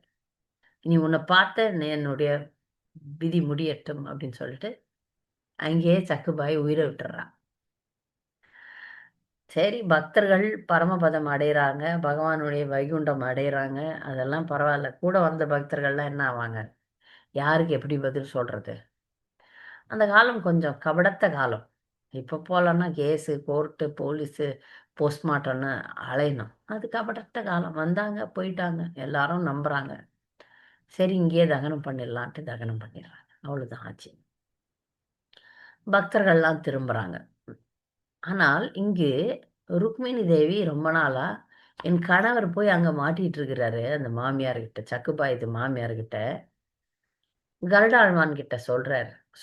நீ உன்னை பார்த்த என்னுடைய விதி முடியட்டும் அப்படின்னு சொல்லிட்டு அங்கேயே சக்குபாய் உயிரை விட்டுறான். சரி, பக்தர்கள் பரமபதம் அடைகிறாங்க, பகவானுடைய வைகுண்டம் அடைகிறாங்க, அதெல்லாம் பரவாயில்ல. கூட வந்த பக்தர்கள்லாம் என்ன ஆவாங்க? யாருக்கு எப்படி பதில் சொல்றது? அந்த காலம் கொஞ்சம் கபடத்த காலம். இப்போ போலன்னா கேஸு, கோர்ட்டு, போலீஸு, போஸ்ட்மார்ட்டம்னு அலையணும். அது கபடத்த காலம். வந்தாங்க, போயிட்டாங்க. எல்லாரும் நம்புறாங்க. சரி, இங்கேயே தகனம் பண்ணிடலான்ட்டு தகனம் பண்ணிடுறாங்க. அவ்வளோதான் ஆச்சு. பக்தர்கள்லாம் திரும்புறாங்க. ஆனால் இங்கு ருக்மிணி தேவி ரொம்ப நாளா, என் கணவர் போய் அங்க மாட்டிட்டு இருக்கிறாரு அந்த மாமியார்கிட்ட, சக்குபாயுது மாமியார்கிட்ட. கருடாழ்வான் கிட்ட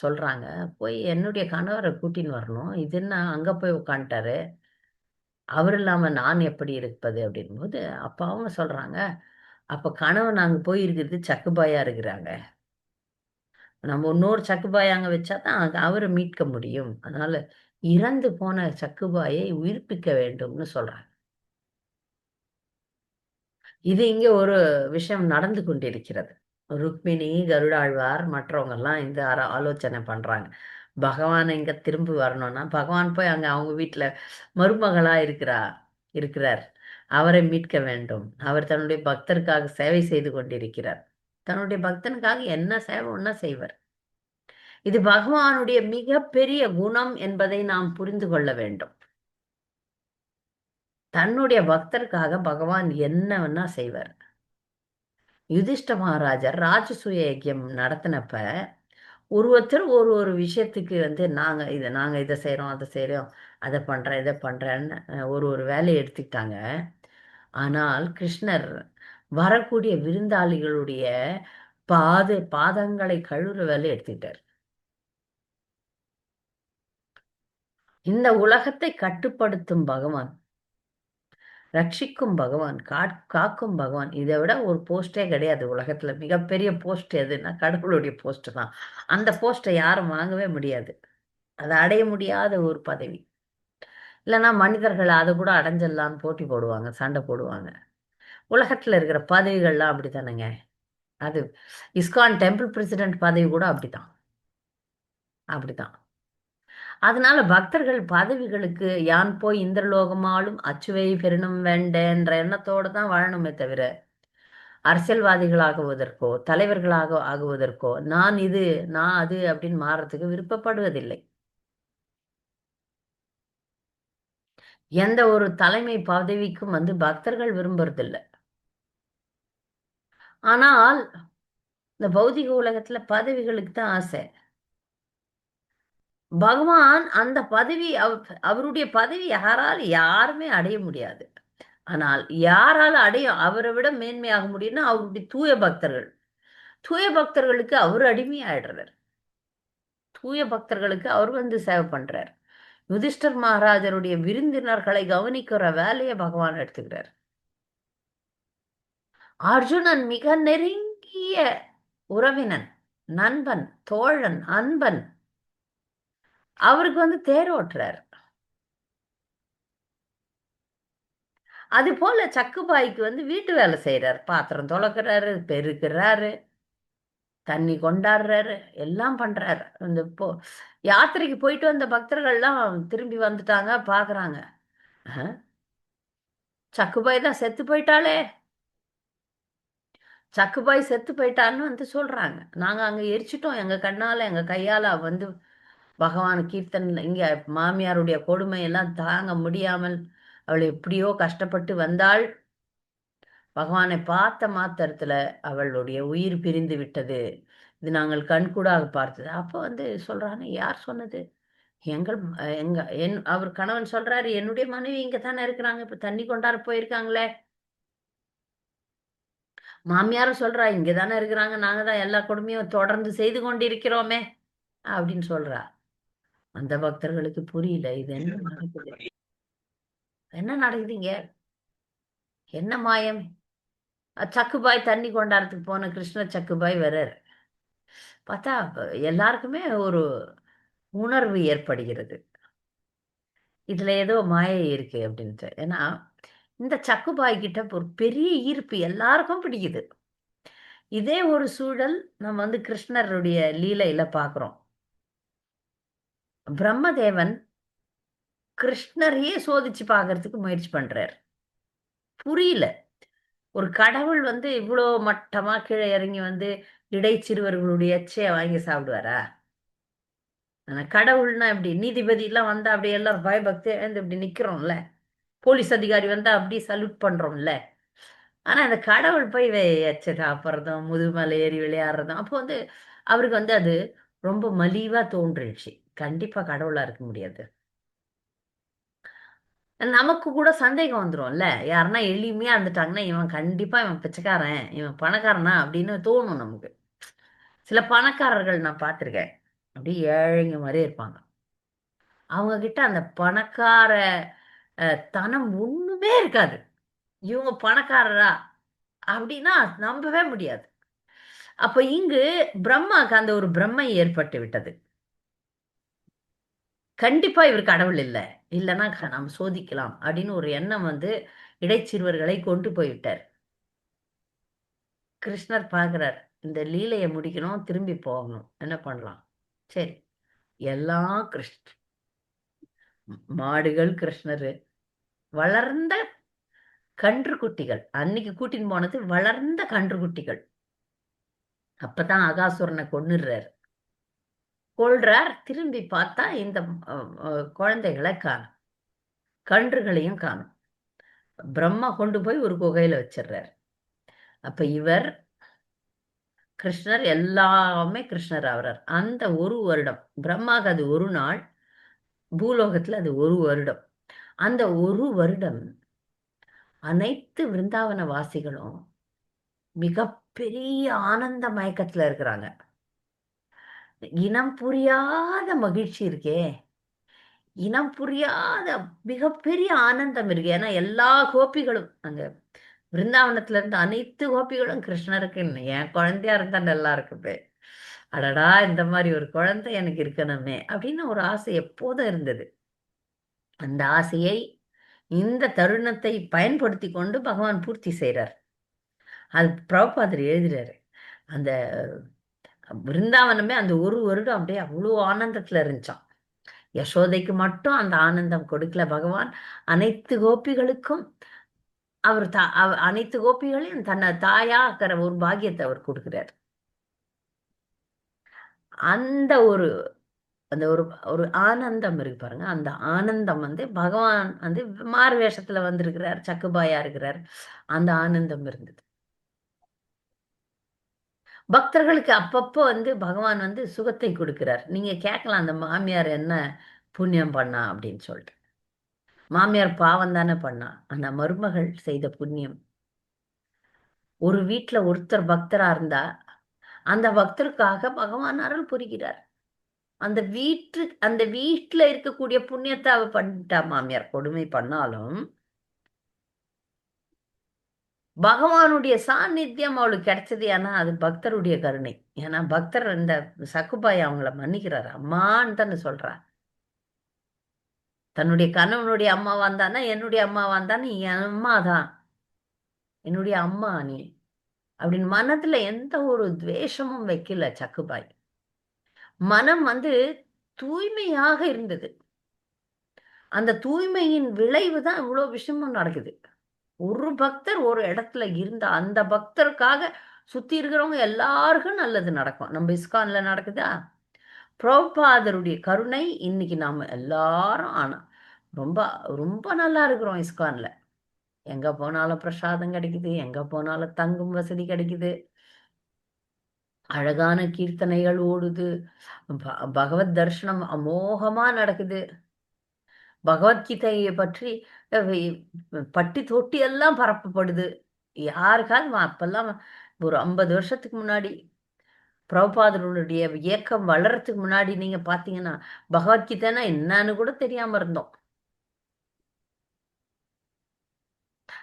சொல்றாங்க, போய் என்னுடைய கணவரை கூட்டின்னு வரணும். இது என்ன அங்க போய் உட்காந்துட்டாரு, அவர் இல்லாம நான் எப்படி இருப்பது அப்படின்போது, அப்ப அவங்க சொல்றாங்க, அப்ப கணவன் அங்க போய் இருக்கிறது சக்குபாயா இருக்கிறாங்க. நம்ம இன்னொரு சக்குபாய் அங்க வச்சாதான் அவரை மீட்க முடியும். அதனால இறந்து போன சக்குபாயை உயிர்ப்பிக்க வேண்டும்னு சொல்றாங்க. இது இங்க ஒரு விஷயம் நடந்து கொண்டிருக்கிறது. ருக்மிணி, கருடாழ்வார் மற்றவங்க எல்லாம் இந்த ஆலோசனை பண்றாங்க. பகவான் இங்க திரும்பி வரணும்னா, பகவான் போய் அங்க அவங்க வீட்டுல மருமகளா இருக்கிறார். அவரை மீட்க வேண்டும். அவர் தன்னுடைய பக்தருக்காக சேவை செய்து கொண்டிருக்கிறார். தன்னுடைய பக்தனுக்காக என்ன சேவை ஒன்னா செய்வர். இது பகவானுடைய மிகப்பெரிய குணம் என்பதை நாம் புரிந்து கொள்ள வேண்டும். தன்னுடைய பக்தருக்காக பகவான் என்ன வேணா செய்வார். யுதிஷ்ட மகாராஜர் ராஜசூய யஜ்யம் நடத்தினப்ப ஒருத்தர் ஒரு ஒரு விஷயத்துக்கு நாங்க இதை செய்றோம், அதை செய்றோம், அதை பண்றேன், இதை பண்றேன்னு ஒரு ஒரு வேலையை எடுத்துக்கிட்டாங்க. ஆனால் கிருஷ்ணர் வரக்கூடிய விருந்தாளிகளுடைய பாதங்களை கழுவுற வேலையை எடுத்துக்கிட்டார். இந்த உலகத்தை கட்டுப்படுத்தும் பகவான், ரட்சிக்கும் பகவான், காக்கும் பகவான், இதை விட ஒரு போஸ்டே கிடையாது உலகத்துல. மிகப்பெரிய போஸ்ட் எதுன்னா கடவுளுடைய போஸ்ட் தான். அந்த போஸ்டை யாரும் வாங்கவே முடியாது. அதை அடைய முடியாத ஒரு பதவி. இல்லைன்னா மனிதர்கள் அதை கூட அடைஞ்சிடலான்னு போட்டி போடுவாங்க, சண்டை போடுவாங்க. உலகத்துல இருக்கிற பதவிகள்லாம் அப்படித்தானுங்க. அது இஸ்கான் டெம்பிள் பிரசிடென்ட் பதவி கூட அப்படித்தான். அப்படித்தான். அதனால பக்தர்கள் பதவிகளுக்கு யான் போய் இந்திரலோகமாலும் அச்சுவை பெருணும் வேண்டேன்ற எண்ணத்தோடு தான் வாழணுமே தவிர, அரசியல்வாதிகளாகுவதற்கோ தலைவர்களாக ஆகுவதற்கோ நான் இது நான் அது அப்படின்னு மாறத்துக்கு விருப்பப்படுவதில்லை. எந்த ஒரு தலைமை பதவிக்கும் பக்தர்கள் விரும்புறதில்லை. ஆனால் இந்த பௌதிக உலகத்துல பதவிகளுக்கு தான் ஆசை. பகவான் அந்த பதவி அவருடைய பதவி யாருமே அடைய முடியாது. ஆனால் யாரால அவரை விட மேன்மையாக முடியும்னா அவருடைய தூய பக்தர்கள். தூய பக்தர்களுக்கு அவர் அடிமையாயிடுறார். தூய பக்தர்களுக்கு அவர் சேவை பண்றார். யுதிஷ்டர் மகாராஜருடைய விருந்தினர்களை கவனிக்கிற வேலையை பகவான் எடுத்துக்கிறார். அர்ஜுனன் மிக நெருங்கிய உறவினன், நண்பன், தோழன், அன்பன். அவருக்கு தேர் ஓட்டுறார். அது போல சக்குபாய்க்கு வீட்டு வேலை செய்யறாரு. பாத்திரம் துளக்குறாரு, பெருக்கிறாரு, தண்ணி கொண்டாடுறாரு, எல்லாம் பண்றாரு. யாத்திரைக்கு போயிட்டு வந்த பக்தர்கள்லாம் திரும்பி வந்துட்டாங்க, பாக்குறாங்க. சக்குபாய் தான் செத்து போயிட்டாளே, சக்குபாய் செத்து போயிட்டான்னு சொல்றாங்க. நாங்க அங்க எரிச்சிட்டோம், எங்க கண்ணால எங்க கையால பகவான் கீர்த்தன். இங்க மாமியாருடைய கொடுமை எல்லாம் தாங்க முடியாமல் அவள் எப்படியோ கஷ்டப்பட்டு வந்தாள். பகவானை பார்த்த மாத்திரத்துல அவளுடைய உயிர் பிரிந்து விட்டது. இது நாங்கள் கண்கூடாக பார்த்தது. அப்போ சொல்றாங்க, யார் சொன்னது? எங்கள் அவர் கணவன் சொல்றாரு, என்னுடைய மனைவி இங்க தானே இருக்கிறாங்க, இப்ப தண்ணி கொண்டாட போயிருக்காங்களே. மாமியாரும் சொல்றா, இங்க தானே இருக்கிறாங்க, நாங்க தான் எல்லா கொடுமையும் தொடர்ந்து செய்து கொண்டிருக்கிறோமே அப்படின்னு சொல்றா. அந்த பக்தர்களுக்கு புரியல, இது என்ன நடக்குது, என்ன நடக்குதுங்க, என்ன மாயம். சக்குபாய் தண்ணி கொண்டாடுறதுக்கு போன கிருஷ்ண சக்குபாய் வர்றார். பார்த்தா எல்லாருக்குமே ஒரு உணர்வு ஏற்படுகிறது, இதுல ஏதோ மாயை இருக்கு அப்படின்ட்டு. ஏன்னா இந்த சக்குபாய் கிட்ட ஒரு பெரிய ஈர்ப்பு எல்லாருக்கும் பிடிக்குது. இதே ஒரு சூழல் நம்ம வந்து கிருஷ்ணருடைய லீலையில பார்க்கிறோம். பிரம்மதேவன் கிருஷ்ணரையே சோதிச்சு பார்க்கறதுக்கு முயற்சி பண்றார். புரியல. ஒரு கடவுள் வந்து இவ்வளோ மட்டமா கீழே இறங்கி வந்து இடைச்சிறுவர்களுடைய எச்சைய வாங்கி சாப்பிடுவாரா? ஆனா கடவுள்னா எப்படி? நீதிபதி எல்லாம் வந்தா அப்படியே எல்லாரும் பயபக்தியா எழுந்து இப்படி நிக்கிறோம்ல. போலீஸ் அதிகாரி வந்தா அப்படி சல்யூட் பண்றோம்ல. ஆனா அந்த கடவுள் போய் எச்ச சாப்பிட்றதும், முதுமலை ஏறி விளையாடுறதும், அப்போ வந்து அவருக்கு வந்து அது ரொம்ப மலிவா தோன்றுச்சு. கண்டிப்பா கடவுளா இருக்க முடியாது. நமக்கு கூட சந்தேகம் வந்துரும்ல. யாருன்னா எளிமையா இருந்துட்டாங்கன்னா, இவன் கண்டிப்பா பிச்சைக்காரன், இவன் பணக்காரனா அப்படின்னு தோணும் நமக்கு. சில பணக்காரர்கள் நான் பார்த்துருக்கேன். அப்படியே ஏழைங்க மாரியே இருப்பாங்க. அவங்க கிட்ட அந்த பணக்கார தனம் ஒண்ணுமே இருக்காது. இவங்க பணக்காரரா? அப்படின்னா நம்பவே முடியாது. அப்ப இங்கு பிரம்மாக்கு அந்த ஒரு பிரம்மை ஏற்பட்டு விட்டது. கண்டிப்பா இவர் கடவுள் இல்ல. இல்லன்னா நம்ம சோதிக்கலாம் அப்படின்னு ஒரு எண்ணம் வந்து இடைச்சிறுவர்களை கொண்டு போய்விட்டார். கிருஷ்ணர் பார்க்கிறார். இந்த லீலைய முடிக்கணும், திரும்பி போகணும். என்ன பண்ணலாம்? சரி. எல்லாம் மாடுகள் கிருஷ்ணரு. வளர்ந்த கன்று குட்டிகள். அன்னைக்கு கூட்டின்னு போனது வளர்ந்த கன்று குட்டிகள். அப்பதான் அகாசுரனை கொன்னுடுறார். கொல்றார். திரும்பி பார்த்தா இந்த அ அ குழந்தைகளை காணோம். கன்றுகளையும் காணோம். பிரம்மா கொண்டு போய் ஒரு குகையில வச்சிடுறார். அப்ப இவர் கிருஷ்ணர் எல்லாமே கிருஷ்ணர் ஆவறார். அந்த ஒரு வருடம் பிரம்மாக்கு அது ஒரு நாள், பூலோகத்துல அது ஒரு வருடம். அந்த ஒரு வருடம் அனைத்து விருந்தாவன வாசிகளும் மிகப்பெரிய ஆனந்த மயக்கத்துல இருக்கிறாங்க. இனம் புரியாத மகிழ்ச்சி இருக்கே! இனம் புரியாத மிகப்பெரிய ஆனந்தம் இருக்கு. ஏன்னா எல்லா கோபிகளும் அங்க விருந்தாவனத்துல இருந்த அனைத்து கோபிகளும் கிருஷ்ணருக்கு என் குழந்தையா இருந்தா நல்லா இருக்குமே. அடடா! இந்த மாரி ஒரு குழந்தை எனக்கு இருக்கணுமே! அப்படின்னு ஒரு ஆசை எப்போதும் இருந்தது. அந்த ஆசையை இந்த தருணத்தை பயன்படுத்திக் கொண்டு பகவான் பூர்த்தி செய்றார். அது பிரபுபாதர் எழுதுறாரு. அந்த விருந்தாவனமே அந்த ஒரு வருடம் அப்படியே அவ்ளோ ஆனந்தத்துல இருந்துச்சாம். யசோதைக்கு மட்டும் அந்த ஆனந்தம் கொடுக்கல பகவான். அனைத்து கோபிகளுக்கும் அவர் அனைத்து கோபிகளையும் தன்னை தாயா ஆக்குற ஒரு பாக்கியத்தை அவர் குடுக்குறார். அந்த ஒரு அந்த ஒரு ஒரு ஆனந்தம் இருக்கு பாருங்க. அந்த ஆனந்தம் வந்து பகவான் வந்து மாறு வேஷத்துல வந்திருக்கிறார். சக்குபாயா இருக்கிறார். அந்த ஆனந்தம் இருந்தது. பக்தர்களுக்கு அப்பப்போ வந்து பகவான் வந்து சுகத்தை குடுக்கிறார். நீங்க கேட்கலாம் அந்த மாமியார் என்ன புண்ணியம் பண்ணா அப்படின்னு சொல்லிட்டு. மாமியார் பாவம் தானே பண்ணா. ஆனா மருமகள் செய்த புண்ணியம். ஒரு வீட்ல ஒருத்தர் பக்தரா இருந்தா, அந்த பக்தருக்காக பகவான் அருள் புரிகிறார். அந்த வீட்ல இருக்கக்கூடிய புண்ணியத்த அவ பண்ணிட்டா மாமியார். கொடுமை பண்ணாலும், பகவானுடைய சாநித்தியம் அவளுக்கு கிடைச்சது. ஏன்னா, அது பக்தருடைய கருணை. ஏன்னா, பக்தர் இந்த சக்குபாய் அவங்கள மன்னிக்கிறாரு. அம்மான்னு தானே சொல்றா. தன்னுடைய கணவனுடைய அம்மாவா இருந்தான்னா, என்னுடைய அம்மாவா இருந்தா, நீ என் அம்மா தான். என்னுடைய அம்மா நீ. அப்படின்னு மனதுல எந்த ஒரு துவேஷமும் வைக்கல சக்குபாய். மனம் வந்து தூய்மையாக இருந்தது. அந்த தூய்மையின் விளைவு தான் இவ்ளோ விஷயமும் நடக்குது. ஒரு பக்தர் ஒரு இடத்துல இருந்தா, அந்த பக்தருக்காக சுத்தி இருக்கிறவங்க எல்லாருக்கும் நல்லது நடக்கும். நம்ம இஸ்கான்ல நடக்குதா? பிரபுபாதருடைய கருணை இன்னைக்கு நாம எல்லாரும் ரொம்ப ரொம்ப நல்லா இருக்கிறோம் இஸ்கான்ல. எங்க போனாலும் பிரசாதம் கிடைக்குது. எங்க போனாலும் தங்கும் வசதி கிடைக்குது. அழகான கீர்த்தனைகள் ஓடுது. பகவத் தரிசனம் அமோகமா நடக்குது. பகவத்கீதையை பற்றி பட்டி தொட்டி எல்லாம் பரப்பப்படுது. யாருக்காவது அப்பெல்லாம் ஒரு 50 வருஷத்துக்கு முன்னாடி பிரபுபாதருடைய இயக்கம் வளர்றதுக்கு முன்னாடி நீங்க பாத்தீங்கன்னா பகவத்கீதைன்னா என்னன்னு கூட தெரியாம இருந்தோம்.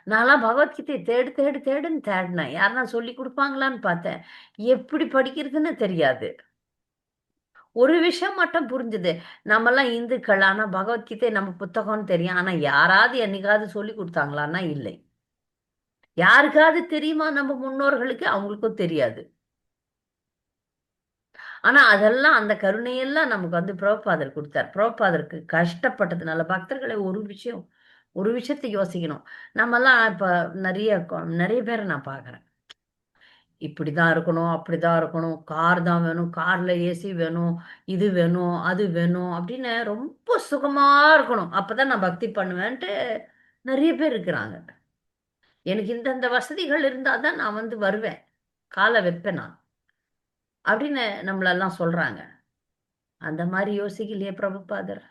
நான்லாம் பகவத்கீதையை தேடு தேடு தேடுன்னு தேடினேன். யாருன்னா சொல்லி கொடுப்பாங்களான்னு பார்த்தேன். எப்படி படிக்கிறதுன்னு தெரியாது. ஒரு விஷயம் மட்டும் புரிஞ்சுது. நம்மலாம் இந்துக்கள். ஆனா பகவத்கீதை நம்ம புத்தகம்னு தெரியும். ஆனா யாராவது என்னைக்காவது சொல்லி கொடுத்தாங்களான்னா இல்லை. யாருக்காவது தெரியுமா நம்ம முன்னோர்களுக்கு? அவங்களுக்கும் தெரியாது. ஆனா அதெல்லாம் அந்த கருணையெல்லாம் நமக்கு வந்து பிரபுபாதர் கொடுத்தார். பிரபுபாதருக்கு கஷ்டப்பட்டதுனால பக்தர்களை ஒரு விஷயத்தை யோசிக்கணும். நம்மலாம் இப்ப நிறைய பேரை நான் பார்க்குறேன். இப்படிதான் இருக்கணும், அப்படிதான் இருக்கணும், கார் தான் வேணும், கார்ல ஏசி வேணும், இது வேணும், அது வேணும் அப்படின்னு ரொம்ப சுகமா இருக்கணும். அப்பதான் நான் பக்தி பண்ணுவேன்ட்டு நிறைய பேர் இருக்கிறாங்க. எனக்கு இந்தந்த வசதிகள் இருந்தாதான் நான் வந்து வருவேன். காலை வைப்பேன் நான். அப்படின்னு நம்மளெல்லாம் சொல்றாங்க. அந்த மாதிரி யோசிக்கலையே பிரபுபாதர்.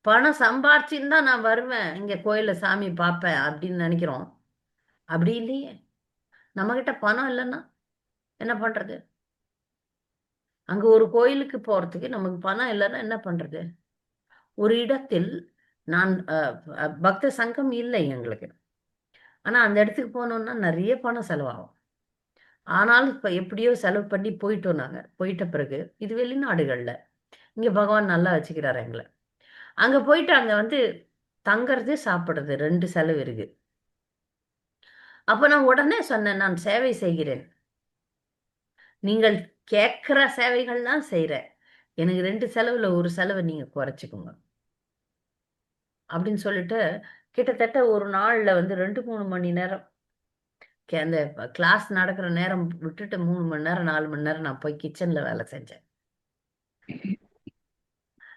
பணம் சம்பாரிச்சுன்னு தான் நான் வருவேன். இங்க கோயில்ல சாமி பார்ப்பேன் அப்படின்னு நினைக்கிறோம். அப்படி இல்லையே. நம்மகிட்ட பணம் இல்லைன்னா என்ன பண்றது? அங்க ஒரு கோயிலுக்கு போறதுக்கு நமக்கு பணம் இல்லைன்னா என்ன பண்றது? ஒரு இடத்தில் நான் பக்த சங்கம் இல்லை எங்களுக்கு. ஆனா அந்த இடத்துக்கு போனோம்னா நிறைய பணம் செலவாகும். ஆனாலும் இப்ப எப்படியோ செலவு பண்ணி போயிட்டோம் நாங்க. போயிட்ட பிறகு இது வெளிநாடுகள்ல. இங்க பகவான் நல்லா வச்சுக்கிறாரு எங்கள. அங்க போயிட்டு அங்க வந்து தங்கறது, சாப்பிடுறது 2 செலவு இருக்கு. அப்ப நான் உடனே சொன்னேன், நான் சேவை செய்கிறேன். நீங்கள் கேட்கிற சேவைகள் தான் செய்றேன். எனக்கு 2 செலவுல ஒரு செலவ நீங்க குறைச்சுக்கோங்க. அப்படின்னு சொல்லிட்டு கிட்டத்தட்ட ஒரு நாள்ல வந்து 2, 3 மணி நேரம் அந்த கிளாஸ் நடக்கிற நேரம் விட்டுட்டு 3 மணி நேரம், 4 மணி நேரம் நான் போய் கிச்சன்ல வேலை செஞ்சேன்.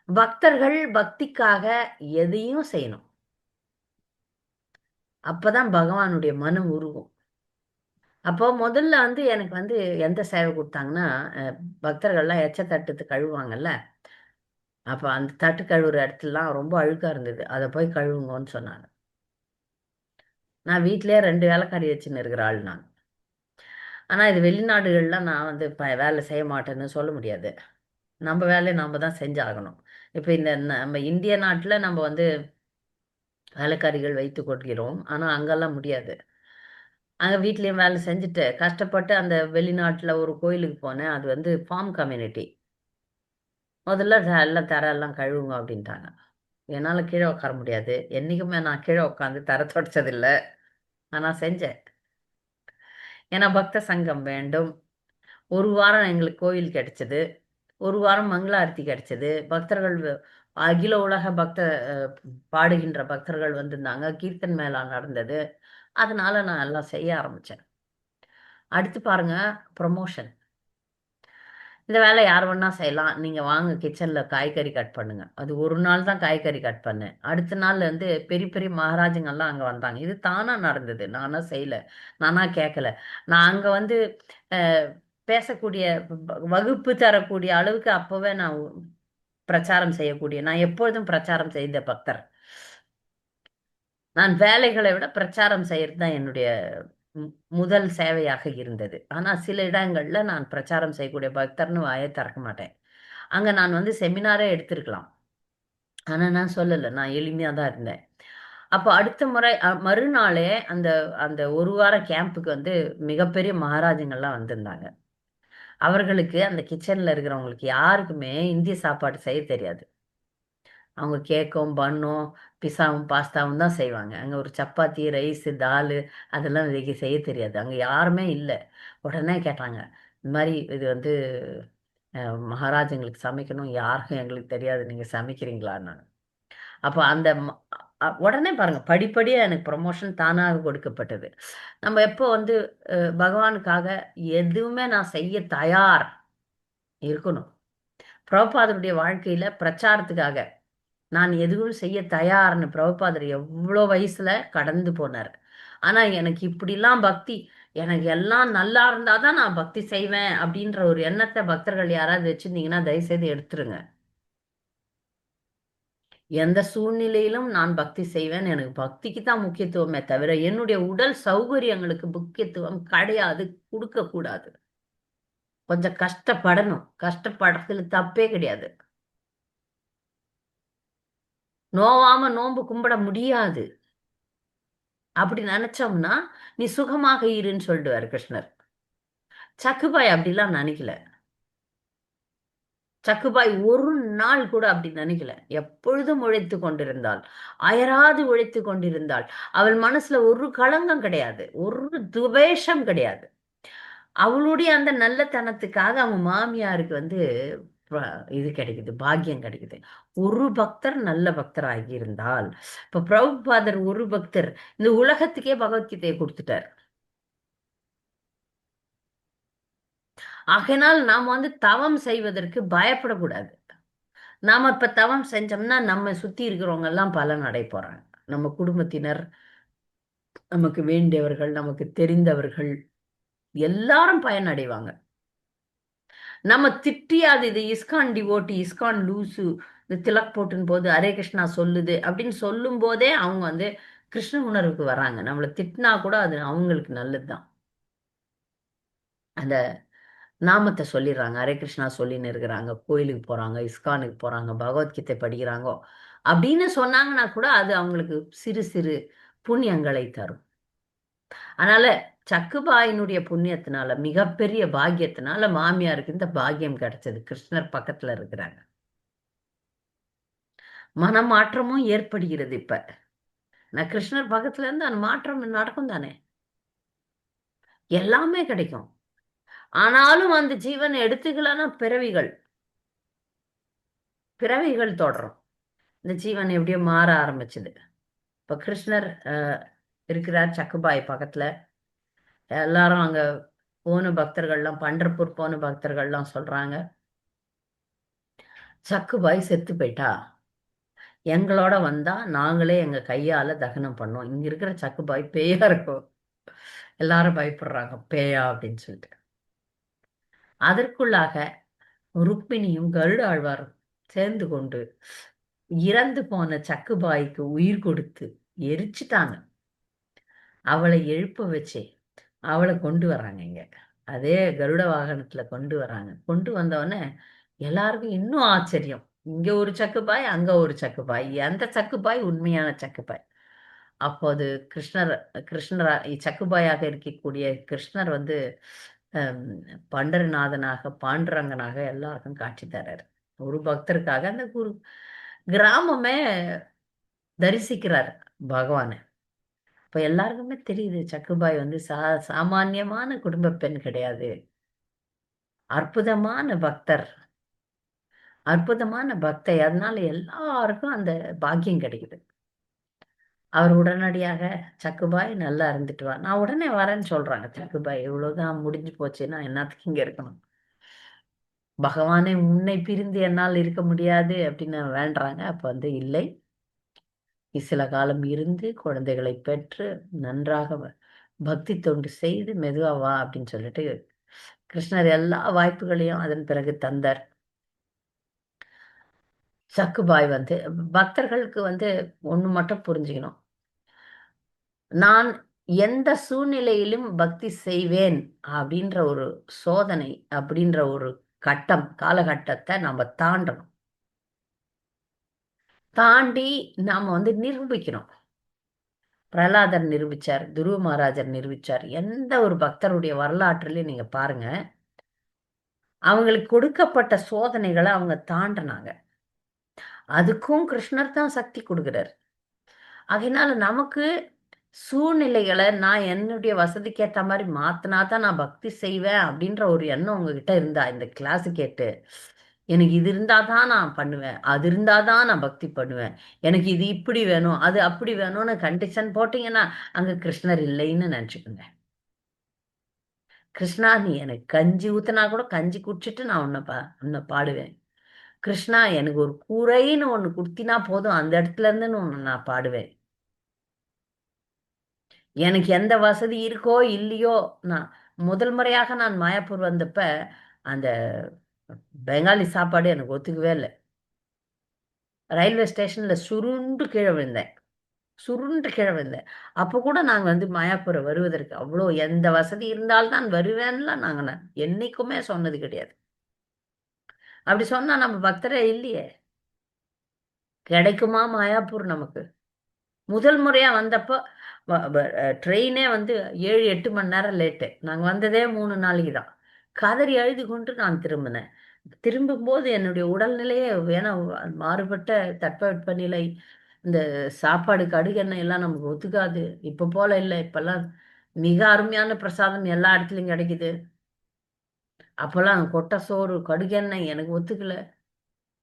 பக்தர்கள் பக்திக்காக எதையும் செய்யணும். அப்பதான் பகவானுடைய மனம் உருகும். அப்போ முதல்ல வந்து எனக்கு வந்து எந்த சேவை குடுத்தாங்கன்னா, அ பக்தர்கள்லாம் எச்ச தட்டு கழுவுவாங்கல்ல. அப்ப அந்த தட்டு கழுவுற இடத்துலலாம் ரொம்ப அழுக்கா இருந்தது. அத போய் கழுவுங்கன்னு சொன்னாங்க. நான் வீட்லயே 2 வேலைக்காரி வச்சுன்னு இருக்கிற ஆள் நான். ஆனா இது வெளிநாடுகள்ல நான் வந்து வேலை செய்ய மாட்டேன்னு சொல்ல முடியாது. நம்ம வேலைய நாம தான் செஞ்சாகணும். இப்ப இந்த நம்ம இந்திய நாட்டுல நம்ம வந்து வேலைக்காரிகள் வைத்துக் கொள்கிறோம். ஆனா அங்கலாம் முடியாது. அங்க வீட்லயும் வேலை செஞ்சுட்டு, கஷ்டப்பட்டு அந்த வெளிநாட்டுல ஒரு கோயிலுக்கு போனேன். அது வந்து ஃபார்ம் கம்யூனிட்டி. முதல்ல எல்லாம் தரையெல்லாம் கழுவுங்க அப்படின்ட்டாங்க. என்னால கீழ உட்கார முடியாது. என்னைக்குமே நான் கீழ உட்காந்து தரை துடைச்சதில்ல. ஆனா செஞ்சேன். ஏன்னா பக்த சங்கம் வேண்டும். ஒரு வாரம் எங்களுக்கு கோயில் கிடைச்சது. ஒரு வாரம் மங்களாரத்தி கிடைச்சது. அகில உலக அ பாடுகின்ற பக்தர்கள் வந்திருந்தாங்க. கீர்த்தன் மேளா நடந்தது. அதனால நான் எல்லாம் செய்ய ஆரம்பிச்சேன். அடுத்து பாருங்க ப்ரமோஷன். இந்த வேலை யார் வேணா செய்யலாம். நீங்க வாங்க கிச்சன்ல காய்கறி கட் பண்ணுங்க. அது ஒரு நாள் தான் காய்கறி கட் பண்ணேன். அடுத்த நாள் வந்து பெரிய பெரிய மகாராஜங்கள்லாம் அங்க வந்தாங்க. இது தானா நடந்தது. நானா செய்யல. நானா கேட்கல. நான் அங்க வந்து அ பேசக்கூடிய வகுப்பு தரக்கூடிய அளவுக்கு அப்பவே நான் பிரச்சாரம் செய்யக்கூடிய நான் எப்பொழுதும் பிரச்சாரம் செய்த பக்தர். நான் வேலைகளை விட பிரச்சாரம் செய்யறது தான் என்னுடைய ம் முதல் சேவையாக இருந்தது. ஆனா சில இடங்கள்ல நான் பிரச்சாரம் செய்யக்கூடிய பக்தர்ன்னு வாயே திறக்க மாட்டேன். அங்க நான் வந்து செமினாரே எடுத்திருக்கலாம். ஆனா நான் சொல்லல. நான் எளிமையா தான் இருந்தேன். அப்போ அடுத்த முறை மறுநாளே அந்த அந்த 1 வார கேம்புக்கு வந்து மிகப்பெரிய மகாராஜங்கள்லாம் வந்திருந்தாங்க. அவர்களுக்கு அந்த கிச்சன்ல இருக்கிறவங்களுக்கு யாருக்குமே இந்திய சாப்பாடு செய்ய தெரியாது. அவங்க கேக்கும், பன்னும், பிஸாவும், பாஸ்தாவும் தான் செய்வாங்க. அங்க ஒரு சப்பாத்தி, ரைஸு, தாலு அதெல்லாம் செய்ய தெரியாது. அங்க யாருமே இல்ல. உடனே கேட்டாங்க. இந்த மாரி இது வந்து அ மகாராஜங்களுக்கு சமைக்கணும். யாருக்கும் எங்களுக்கு தெரியாது. நீங்க சமைக்கிறீங்களான்னாங்க. அப்ப அந்த ம உடனே பாருங்க படிப்படியா எனக்கு ப்ரமோஷன் தானாக கொடுக்கப்பட்டது. நம்ம எப்போ வந்து பகவானுக்காக எதுவுமே நான் செய்ய தயார் இருக்கணும். பிரபுபாதருடைய வாழ்க்கையில பிரச்சாரத்துக்காக நான் எதுவும் செய்ய தயார்ன்னு பிரபுபாதர் எவ்வளோ வயசுல கடந்து போனாரு. ஆனா எனக்கு இப்படிலாம் பக்தி எனக்கு எல்லாம் நல்லா இருந்தாதான் நான் பக்தி செய்வேன் அப்படின்ற ஒரு எண்ணத்தை பக்தர்கள் யாராவது வச்சிருந்தீங்கன்னா தயவுசெய்து எடுத்துருங்க. எந்த சூழ்நிலையிலும் நான் பக்தி செய்வேன். எனக்கு பக்திக்கு தான் முக்கியத்துவமே தவிர, என்னுடைய உடல் சௌகரியங்களுக்கு முக்கியத்துவம் கிடையாது, கொடுக்க கூடாது. கொஞ்சம் கஷ்டப்படணும். கஷ்டப்படுறதுல தப்பே கிடையாது. நோவாம நோன்பு கும்பிட முடியாது. அப்படி நினைச்சோம்னா, நீ சுகமாக இருன்னு சொல்லிடுவாரு கிருஷ்ணர். சக்குபாய் அப்படிலாம் நினைக்கல. சக்குபாய் ஒரு நாள் கூட அப்படி நினைக்கல. எப்பொழுதும் உழைத்துக் கொண்டிருந்தாள். அயராது உழைத்துக் கொண்டிருந்தாள். அவள் மனசுல ஒரு களங்கம் கிடையாது. ஒரு துவேஷம் கிடையாது. அவளுடைய அந்த நல்லத்தனத்துக்காக அவங்க மாமியாருக்கு வந்து ப இது கிடைக்குது, பாக்கியம் கிடைக்குது. ஒரு பக்தர் நல்ல பக்தராகி இருந்தால், இப்ப பிரபுபாதர் ஒரு பக்தர் இந்த உலகத்துக்கே பகவத்கீதையை குடுத்துட்டார். ஆகையினால் நாம் வந்து தவம் செய்வதற்கு பயப்படக்கூடாது. நாம இப்ப தவம் செஞ்சோம்னா, நம்ம சுத்தி இருக்கிறவங்க எல்லாம் பலன் அடைய போறாங்க. நம்ம குடும்பத்தினர், நமக்கு வேண்டியவர்கள், நமக்கு தெரிந்தவர்கள் எல்லாரும் பயனடைவாங்க. நம்ம திட்டியாது இது இஸ்கான் டிவோட்டி, இஸ்கான் லூசு, இந்த திலக் போட்டுன்னு போது ஹரே கிருஷ்ணா சொல்லுது அப்படின்னு சொல்லும் போதே அவங்க வந்து கிருஷ்ண உணர்வுக்கு வராங்க. நம்மள திட்டினா கூட அது அவங்களுக்கு நல்லதுதான். அந்த நாமத்தை சொல்லிடுறாங்க. ஹரே கிருஷ்ணா சொல்லின்னு இருக்கிறாங்க. கோயிலுக்கு போறாங்க, இஸ்கானுக்கு போறாங்க, பகவத்கீதை படிக்கிறாங்கோ அப்படின்னு சொன்னாங்கன்னா கூட அது அவங்களுக்கு சிறு சிறு புண்ணியங்களை தரும். அதனால சக்குபாயினுடைய புண்ணியத்தினால மிகப்பெரிய பாக்கியத்தினால மாமியாருக்கு இந்த பாக்கியம் கிடைச்சது. கிருஷ்ணர் பக்கத்துல இருக்கிறாங்க. மனமாற்றமும் ஏற்படுகிறது இப்ப. நான் கிருஷ்ணர் பக்கத்துல இருந்து அந்த மாற்றம் நடக்கும் தானே. எல்லாமே கிடைக்கும். ஆனாலும் அந்த ஜீவன் எடுத்துக்கலன்னா பிறவிகள் பிறவிகள் தொடரும். இந்த ஜீவன் எப்படியோ மாற ஆரம்பிச்சது. இப்ப கிருஷ்ணர் இருக்கிறார் சக்குபாய் பக்கத்துல. எல்லாரும் அங்க போன பக்தர்கள்லாம் பண்டர்பூர் போன பக்தர்கள்லாம் சொல்றாங்க, சக்குபாய் செத்து போயிட்டா. எங்களோட வந்தா நாங்களே எங்க கையால தகனம் பண்ணோம். இங்க இருக்கிற சக்குபாய் பேயா இருக்கும். எல்லாரும் பயப்படுறாங்க பேயா அப்படின்னு சொல்லிட்டு. அதற்குள்ளாக ருக்மிணியும் கருட ஆழ்வாரும் சேர்ந்து கொண்டு இறந்து போன சக்குபாய்க்கு உயிர் கொடுத்து எரிச்சுட்டாங்க. அவளை எழுப்ப வச்சு அவளை கொண்டு வராங்க இங்க. அதே கருட வாகனத்துல கொண்டு வராங்க. கொண்டு வந்தவொடனே எல்லாருக்கும் இன்னும் ஆச்சரியம். இங்க ஒரு சக்குபாய், அங்க ஒரு சக்குபாய். அந்த சக்குபாய் உண்மையான சக்குபாய். அப்போது கிருஷ்ணர் கிருஷ்ணரா சக்குபாயாக இருக்கக்கூடிய கிருஷ்ணர் வந்து அம், பண்டரிநாதனாக பாண்டுரங்கனாக எல்லாருக்கும் காட்சி தர்றாரு. ஒரு பக்தருக்காக அந்த குரு கிராமமே தரிசிக்கிறார் பகவானை. இப்ப எல்லாருக்குமே தெரியுது சக்குபாய் வந்து சாமானியமான குடும்ப பெண் கிடையாது. அற்புதமான பக்தர், அற்புதமான பக்தை. அதனால எல்லாருக்கும் அந்த பாக்கியம் கிடைக்குது. அவர் உடனடியாக சக்குபாய் நல்லா இருந்துட்டு வா, நான் உடனே வரேன்னு சொல்றாங்க. சக்குபாய் இவ்வளவுதான் முடிஞ்சு போச்சு, நான் என்னத்துக்கு இங்க இருக்கணும், பகவானே உன்னை பிரிந்து என்னால் இருக்க முடியாது அப்படின்னு வேண்டுறாங்க. அப்ப வந்து இல்லை, சில காலம் இருந்து குழந்தைகளை பெற்று நன்றாக பக்தி தொண்டு செய்து மெதுவா வா அப்படின்னு சொல்லிட்டு கிருஷ்ணர் எல்லா வாய்ப்புகளையும் அதன் பிறகு தந்தார். சக்குபாய் வந்து பக்தர்களுக்கு வந்து ஒண்ணு மட்டும் புரிஞ்சுக்கணும். நான் எந்த சூழ்நிலையிலும் பக்தி செய்வேன் அப்படின்ற ஒரு சோதனை, அப்படின்ற ஒரு காலகட்டத்தை நம்ம தாண்டணும். தாண்டி நாம வந்து நிரூபிக்கணும். பிரகலாதர் நிரூபிச்சார், துருவ மகாராஜர் நிரூபிச்சார். எந்த ஒரு பக்தருடைய வரலாற்றிலையும் நீங்க பாருங்க, அவங்களுக்கு கொடுக்கப்பட்ட சோதனைகளை அவங்க தாண்டினாங்க. அதுக்கும் கிருஷ்ணர் தான் சக்தி கொடுக்கிறார். அதனால நமக்கு சூழ்நிலைகளை நான் என்னுடைய வசதிக்கு ஏற்ற மாதிரி மாத்தினா தான் நான் பக்தி செய்வேன் அப்படின்ற ஒரு எண்ணம் உங்ககிட்ட இருந்தா, இந்த கிளாஸ் கேட்டு எனக்கு இது இருந்தாதான் நான் பண்ணுவேன், அது இருந்தாதான் நான் பக்தி பண்ணுவேன், எனக்கு இது இப்படி வேணும் அது அப்படி வேணும்னு கண்டிஷன் போட்டீங்கன்னா அங்க கிருஷ்ணர் இல்லைன்னு நினைச்சுக்கோங்க. கிருஷ்ணா நீ எனக்கு கஞ்சி ஊத்துனா கூட கஞ்சி குடிச்சிட்டு நான் உன்னை பாடுவேன். கிருஷ்ணா எனக்கு ஒரு கூரைன்னு ஒண்ணு குடுத்தினா போதும், அந்த இடத்துல இருந்து நான் பாடுவேன். எனக்கு எந்த வசதி இருக்கோ இல்லையோ, நான் முதல் முறையாக நான் மாயாப்பூர் வந்தப்ப அந்த பெங்காலி சாப்பாடு எனக்கு ஒத்துக்கவே இல்லை. ரயில்வே ஸ்டேஷன்ல சுருண்டு கீழே விழுந்தேன். சுருண்டு கீழே விழுந்தேன். அப்போ கூட நாங்க வந்து மாயாப்பூர் வருவதற்கு அவ்வளோ எந்த வசதி இருந்தால்தான் வருவேன்லாம் நாங்க என்னைக்குமே சொன்னது கிடையாது. அப்படி சொன்னா நம்ம பக்தரே இல்லையே. கிடைக்குமா மாயாப்பூர் நமக்கு? முதல் முறையா வந்தப்போ ட்ரெயினே வந்து 7-8 மணி நேரம் லேட்டு. நாங்க வந்ததே 3 நாளைக்கு தான். கதறி அழுது கொண்டு நான் திரும்பினேன். திரும்பும்போது என்னுடைய உடல்நிலையே, ஏன்னா மாறுபட்ட தட்பவெப்பநிலை, இந்த சாப்பாடு கடுகெண்ணெய் எல்லாம் நமக்கு ஒத்துக்காது. இப்ப போல இல்லை. இப்பெல்லாம் மிக அருமையான பிரசாதம் எல்லா இடத்துலயும் கிடைக்குது. அப்பெல்லாம் கொட்டை சோறு கடுகெண்ணெய் எனக்கு ஒத்துக்கல.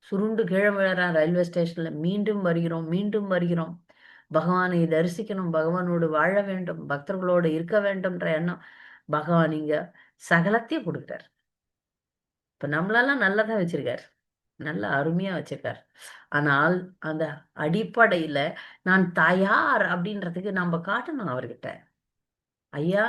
சுருண்டு கீழே விழறேன் ரயில்வே ஸ்டேஷன்ல. மீண்டும் வருகிறோம், மீண்டும் வருகிறோம். பகவானை தரிசிக்கணும், பகவானோடு வாழ வேண்டும், பக்தர்களோடு இருக்க வேண்டும்ன்ற எண்ணம். பகவான் இங்க சகலத்தையும் கொடுக்குறார். இப்ப நம்மளெல்லாம் நல்லதா வச்சிருக்காரு. நல்ல அருமையா வச்சிருக்காரு. ஆனால் அந்த அடிப்படையில நான் தயார் அப்படின்றதுக்கு நம்ம காட்டணும் அவர்கிட்ட. ஐயா,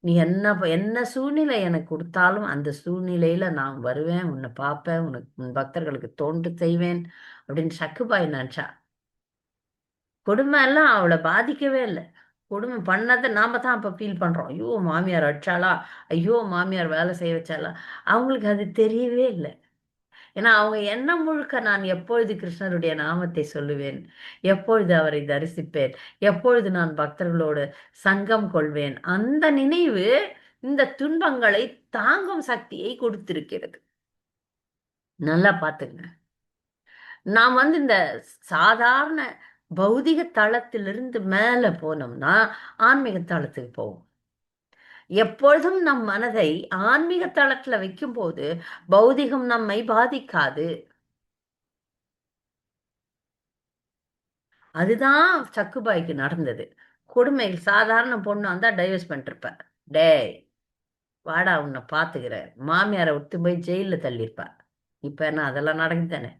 நீ என்ன சூழ்நிலை எனக்கு கொடுத்தாலும் அந்த சூழ்நிலையில நான் வருவேன், உன்னை பார்ப்பேன், உனக்கு உன் பக்தர்களுக்கு தொண்டு செய்வேன் அப்படின்னு சக்குபாய் நினைச்சா. கொடுமை எல்லாம் அவளை பாதிக்கவே இல்லை. கொடுமை பண்ணதை நாம தான் அப்ப ஃபீல் பண்றோம். ஐயோ மாமியார் அடிச்சாளா, ஐயோ மாமியார் வேலை செய்ய வச்சாளா. அவங்களுக்கு அது தெரியவே இல்லை. ஏன்னா அவங்க எண்ணம் முழுக்க நான் எப்பொழுது கிருஷ்ணருடைய நாமத்தை சொல்லுவேன், எப்பொழுது அவரை தரிசிப்பேன், எப்பொழுது நான் பக்தர்களோடு சங்கம் கொள்வேன், அந்த நினைவு இந்த துன்பங்களை தாங்கும் சக்தியை கொடுத்திருக்கிறது. நல்லா பாத்துங்க. நாம் வந்து இந்த சாதாரண பௌதிக தளத்திலிருந்து மேல போனோம்னா ஆன்மீக தளத்துக்கு போவோம். எப்பொழுதும் நம் மனதை ஆன்மீக தளத்துல வைக்கும் போது பௌதிகம் நம்மை பாதிக்காது. அதுதான் சக்குபாய்க்கு நடந்தது. கொடுமை. சாதாரண பொண்ணு வந்தா டைவர்ஸ் பண்ணிருப்ப. டேய் வாடா உன்னை பாத்துக்கிறேன், மாமியாரை விட்டு போய் ஜெயில தள்ளியிருப்ப. இப்ப என்ன அதெல்லாம் நடக்குதானே?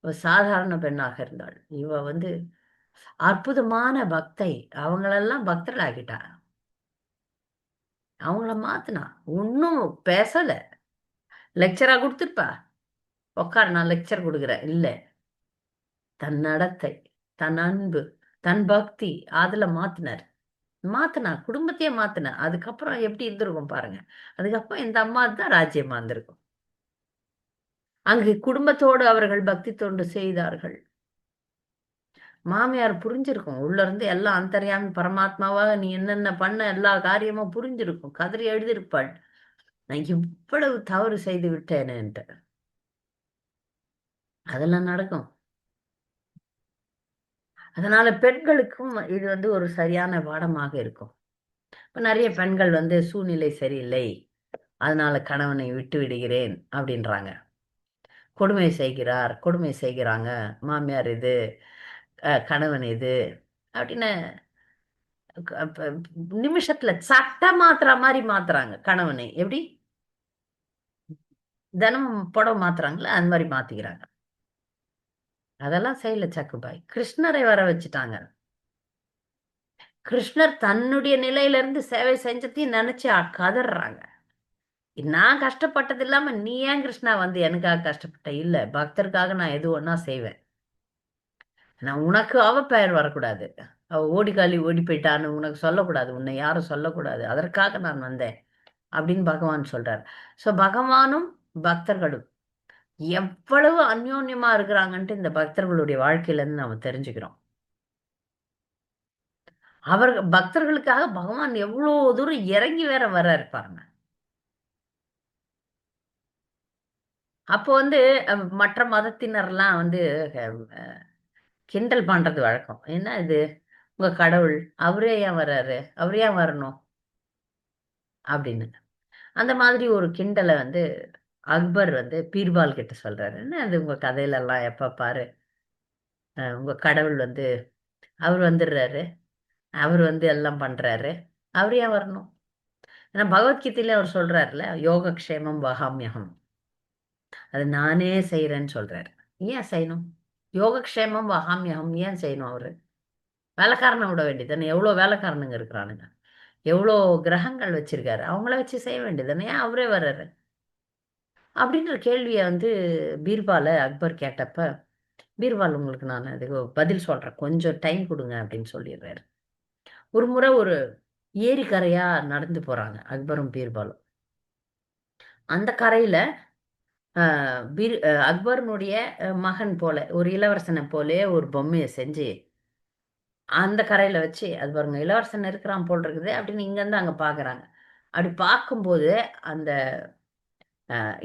இவ சாதாரண பெண்ணாக இருந்தாள். இவ வந்து அற்புதமான பக்தை. அவங்களெல்லாம் பக்தர்கள் ஆகிட்டா. அவங்கள மாத்துனா. ஒன்னும் பேசல. லெக்சரா கொடுத்துருப்பா. உக்கார் நான் லெக்சர் கொடுக்குறேன். இல்ல, தன் நடத்தை, தன் அன்பு, தன் பக்தி, அதுல மாத்தினார். மாத்தினா குடும்பத்தையே மாத்தினா. அதுக்கப்புறம் எப்படி இருந்திருக்கும் பாருங்க. அதுக்கப்புறம் இந்த அம்மா தான் ராஜ்யமா இருந்திருக்கும். அங்கு குடும்பத்தோடு அவர்கள் பக்தி தொண்டு செய்தார்கள். மாமியார் புரிஞ்சிருக்கும். உள்ள இருந்து எல்லாம் அந்தர்யாமி பரமாத்மாவாக நீ என்னென்ன பண்ண எல்லா காரியமும் புரிஞ்சிருக்கும். கதறி எழுதியிருப்பாள், நான் இவ்வளவு தவறு செய்து விட்டேனேன்ட்டு. அதெல்லாம் நடக்கும். அதனால பெண்களுக்கும் இது வந்து ஒரு சரியான பாடமாக இருக்கும். இப்ப நிறைய பெண்கள் வந்து சூழ்நிலை சரியில்லை, அதனால கணவனை விட்டு விடுகிறேன் அப்படின்றாங்க. கொடுமை செய்கிறார், கொடுமை செய்கிறாங்க, மாமியார் இது, கணவன் இது அப்படின்னு நிமிஷத்துல சட்ட மாத்துற மாதிரி மாத்துறாங்க கணவனை. எப்படி தினமும் புடவை மாத்துறாங்களே அந்த மாதிரி மாத்திக்கிறாங்க. அதெல்லாம் செய்யல சக்குபாய். கிருஷ்ணரை வர வச்சுட்டாங்க. கிருஷ்ணர் தன்னுடைய நிலையில இருந்து சேவை செஞ்சதையும் நினைச்சு கதறாங்க. நான் கஷ்டப்பட்டது இல்லாம நீ ஏன் கிருஷ்ணா வந்து எனக்காக கஷ்டப்பட்ட? இல்ல, பக்தருக்காக நான் எது ஒன்னா செய்வேன். நான் உனக்கு அவ பெயர் வரக்கூடாது. அவ ஓடிக்காலி ஓடி போயிட்டான்னு உனக்கு சொல்லக்கூடாது, உன்னை யாரும் சொல்லக்கூடாது, அதற்காக நான் வந்தேன் அப்படின்னு பகவான் சொல்றார். சோ பகவானும் பக்தர்களும் எவ்வளவு அந்யோன்யமா இருக்கிறாங்கன்ட்டு இந்த பக்தர்களுடைய வாழ்க்கையில இருந்து நம்ம தெரிஞ்சுக்கிறோம். அவர்கள் பக்தர்களுக்காக பகவான் எவ்வளவு தூரம் இறங்கி வேற வர இருப்பாருங்க. அப்போ வந்து மற்ற மதத்தினர்லாம் வந்து கிண்டல் பண்றது வழக்கம். என்ன இது உங்க கடவுள், அவரே ஏன் வர்றாரு, அவரே ஏன் வரணும் அப்படின்னு. அந்த மாதிரி ஒரு கிண்டலை வந்து அக்பர் வந்து பீர்பால் கிட்ட சொல்றாரு. என்ன அது உங்க கதையில எல்லாம் எப்ப பாரு உங்க கடவுள் வந்து அவர் வந்துடுறாரு, அவர் வந்து எல்லாம் பண்றாரு, அவர் ஏன் வரணும்? ஏன்னா பகவத்கீதையில அவர் சொல்றாருல, யோகக்ஷேமம் வகாமியகம், அது நானே செய்யறேன்னு சொல்றாரு. ஏன் செய்யணும்? யோகக்ஷேமம் வகாமியகம் ஏன் செய்யணும் அவரு? வேலைக்காரனை விட வேண்டியதானே? எவ்வளோ வேலைக்காரனுங்க இருக்கிறானுங்க, எவ்வளோ கிரகங்கள் வச்சிருக்காரு, அவங்கள வச்சு செய்ய வேண்டியதானே? ஏன் அவரே வர்றாரு? அப்படின்ற கேள்வியை வந்து பீர்பாலை அக்பர் கேட்டப்ப, பீர்பால் உங்களுக்கு நான் அதுக்கு பதில் சொல்றேன், கொஞ்சம் டைம் கொடுங்க அப்படின்னு சொல்லிடுறாரு. ஒரு முறை ஒரு ஏரி கரையா நடந்து போறாங்க அக்பரும் பீர்பாலும். அந்த கரையில அக்பர்னுடைய மகன் போல ஒரு இளவரசனை போலே ஒரு பொம்மையை செஞ்சு அந்த கரையில வச்சு, அது பாருங்க இளவரசன் இருக்கிறான் போல் இருக்குது அப்படின்னு இங்கேருந்து அங்கே பார்க்குறாங்க. அப்படி பார்க்கும்போது அந்த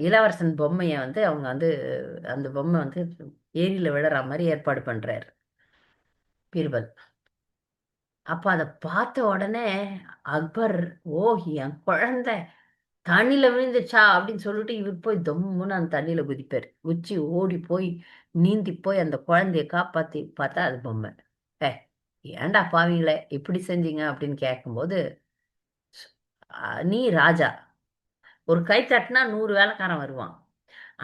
இளவரசன் பொம்மையை வந்து அவங்க வந்து அந்த பொம்மை வந்து ஏரியில் விழுற மாதிரி ஏற்பாடு பண்றாரு பீர்பல். அப்ப அதை பார்த்த உடனே அக்பர், ஓ என் குழந்தை தண்ணியில விழுந்துச்சா அப்படின்னு சொல்லிட்டு இவர் போய் தொம்முன்னு அந்த தண்ணியில குதிப்பார். குச்சி ஓடி போய் நீந்தி போய் அந்த குழந்தைய காப்பாத்தி பார்த்தா அது பொம்மை. ஏ ஏன்டா பாவீங்களே இப்படி செஞ்சீங்க அப்படின்னு கேட்கும்போது, நீ ராஜா, ஒரு கை தட்டினா 100 வேலைக்காரன் வருவான்.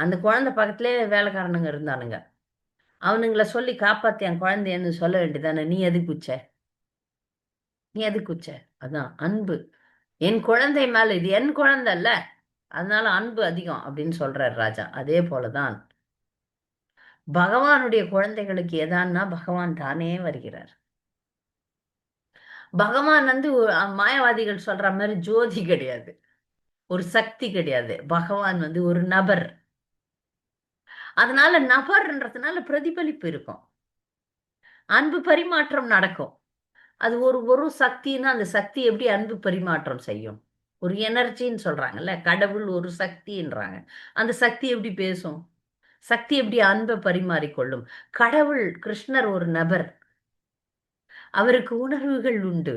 அந்த குழந்தை பக்கத்திலே வேலைக்காரனுங்க இருந்தானுங்க. அவனுங்கள சொல்லி காப்பாத்தி என் குழந்தையன்னு சொல்ல வேண்டியதானே? நீ எதுக்கு குச்ச? நீ எதுக்கு குச்ச? அதான் அன்பு. என் குழந்தை மேல, இது என் குழந்தை இல்ல, அதனால அன்பு அதிகம் அப்படின்னு சொல்றார் ராஜா. அதே போலதான் பகவானுடைய குழந்தைகளுக்கு எதான்னா பகவான் தானே வருகிறார். பகவான் வந்து மாயவாதிகள் சொல்ற மாதிரி ஜோதி கிடையாது, ஒரு சக்தி கிடையாது. பகவான் வந்து ஒரு நபர். அதனால நபர்ன்றதுனால பிரதிபலிப்பு இருக்கும், அன்பு பரிமாற்றம் நடக்கும். அது ஒரு ஒரு சக்தின்னா அந்த சக்தி எப்படி அன்பு பரிமாற்றம் செய்யும்? ஒரு எனர்ஜின்னு சொல்றாங்கல்ல, கடவுள் ஒரு சக்தின்றாங்க. அந்த சக்தி எப்படி பேசும்? சக்தி எப்படி அன்பை பரிமாறிக்கொள்ளும்? கடவுள் கிருஷ்ணர் ஒரு நபர், அவருக்கு உணர்வுகள் உண்டு.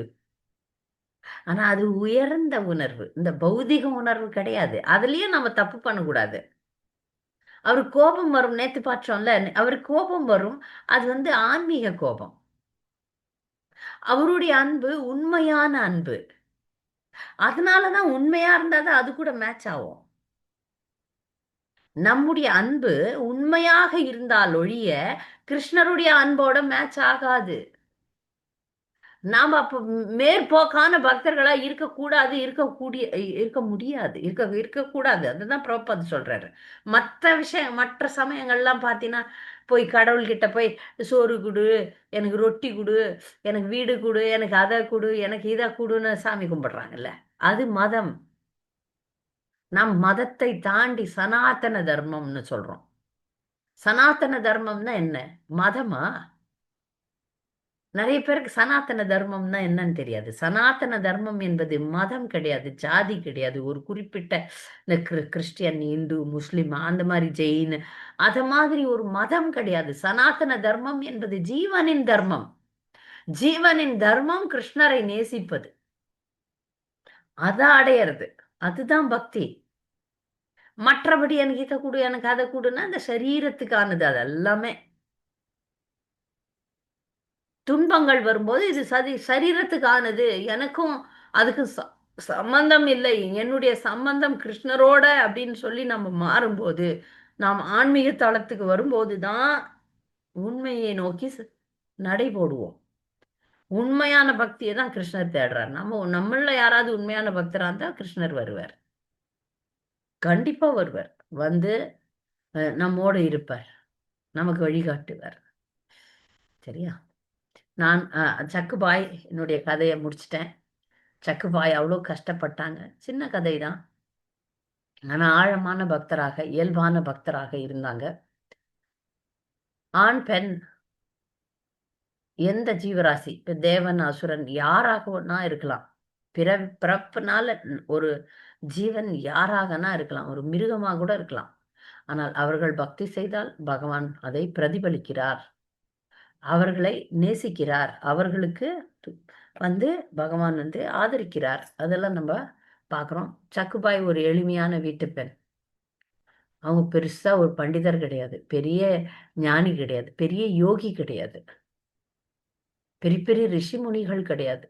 ஆனா அது உயர்ந்த உணர்வு, இந்த பௌதிக உணர்வு கிடையாது. அதுலயும் நம்ம தப்பு பண்ணக்கூடாது. அவருக்கு கோபம் வரும், நேத்து பார்த்தோம்ல, அவருக்கு கோபம் வரும். அது வந்து ஆன்மீக கோபம். அவருடைய அன்பு உண்மையான அன்பு. அதனாலதான் உண்மையா இருந்தாதான் அது கூட மேட்ச் ஆகும். நம்முடைய அன்பு உண்மையாக இருந்தால் ஒழிய கிருஷ்ணருடைய அன்போட மேட்ச் ஆகாது. நாம அப்ப மேற்போக்கான பக்தர்களா இருக்கக்கூடாது, இருக்க முடியாது, இருக்கக்கூடாது. அதுதான் பிரபுபாத் சொல்றாரு. மற்ற விஷயம், மற்ற சமயங்கள்லாம் பார்த்தீங்கன்னா, போய் கடவுள்கிட்ட போய் சோறு குடு, எனக்கு ரொட்டி குடு, எனக்கு வீடு குடு, எனக்கு அதை குடு, எனக்கு இதை குடுன்னு சாமி கும்பிடுறாங்கல்ல. அது மதம். நம் மதத்தை தாண்டி சனாதன தர்மம்னு சொல்றோம். சனாதன தர்மம்னா என்ன? மதமா? நிறைய பேருக்கு சனாதன தர்மம்னா என்னன்னு தெரியாது. சனாதன தர்மம் என்பது மதம் கிடையாது, ஜாதி கிடையாது, ஒரு குறிப்பிட்ட இந்த கிறிஸ்டியன், இந்து, முஸ்லிம், அந்த மாதிரி ஜெயின், அத மாதிரி ஒரு மதம் கிடையாது. சனாதன தர்மம் என்பது ஜீவனின் தர்மம். ஜீவனின் தர்மம் கிருஷ்ணரை நேசிப்பது, அதை அடையிறது, அதுதான் பக்தி. மற்றபடி எனக்கு இதை கொடு, எனக்கு அதை கொடுன்னா அந்த சரீரத்துக்கானது. அது எல்லாமே துன்பங்கள் வரும்போது இது சரீரத்துக்கானது. எனக்கும் அதுக்கு சம்பந்தம் இல்லை, என்னுடைய சம்பந்தம் கிருஷ்ணரோட அப்படின்னு சொல்லி நம்ம மாறும்போது, நாம் ஆன்மீக தளத்துக்கு வரும்போது தான் உண்மையை நோக்கி நடை போடுவோம். உண்மையான பக்தியை தான் கிருஷ்ணர் தேடுறார். நம்மள யாராவது உண்மையான பக்தரா இருந்தா கிருஷ்ணர் வருவார், கண்டிப்பா வருவார். வந்து நம்மோடு இருப்பார், நமக்கு வழிகாட்டுவார். சரியா? நான் சக்குபாய் என்னுடைய கதையை முடிச்சிட்டேன். சக்குபாய் அவ்வளோ கஷ்டப்பட்டாங்க. சின்ன கதை தான், ஆனால் ஆழமான பக்தராக, இயல்பான பக்தராக இருந்தாங்க. ஆண் பெண் எந்த ஜீவராசி, இப்போ தேவன் அசுரன் யாராகனா இருக்கலாம், பிறப்புனால ஒரு ஜீவன் யாராகனா இருக்கலாம், ஒரு மிருகமாக கூட இருக்கலாம். ஆனால் அவர்கள் பக்தி செய்தால் பகவான் அதை பிரதிபலிக்கிறார், அவர்களை நேசிக்கிறார், அவர்களுக்கு வந்து பகவான் வந்து ஆதரிக்கிறார். அதெல்லாம் நம்ம பார்க்குறோம். சக்குபாய் ஒரு எளிமையான வீட்டு பெண். அவங்க பெருசா ஒரு பண்டிதர் கிடையாது, பெரிய ஞானி கிடையாது, பெரிய யோகி கிடையாது, பெரிய பெரிய ரிஷி முனிகள் கிடையாது,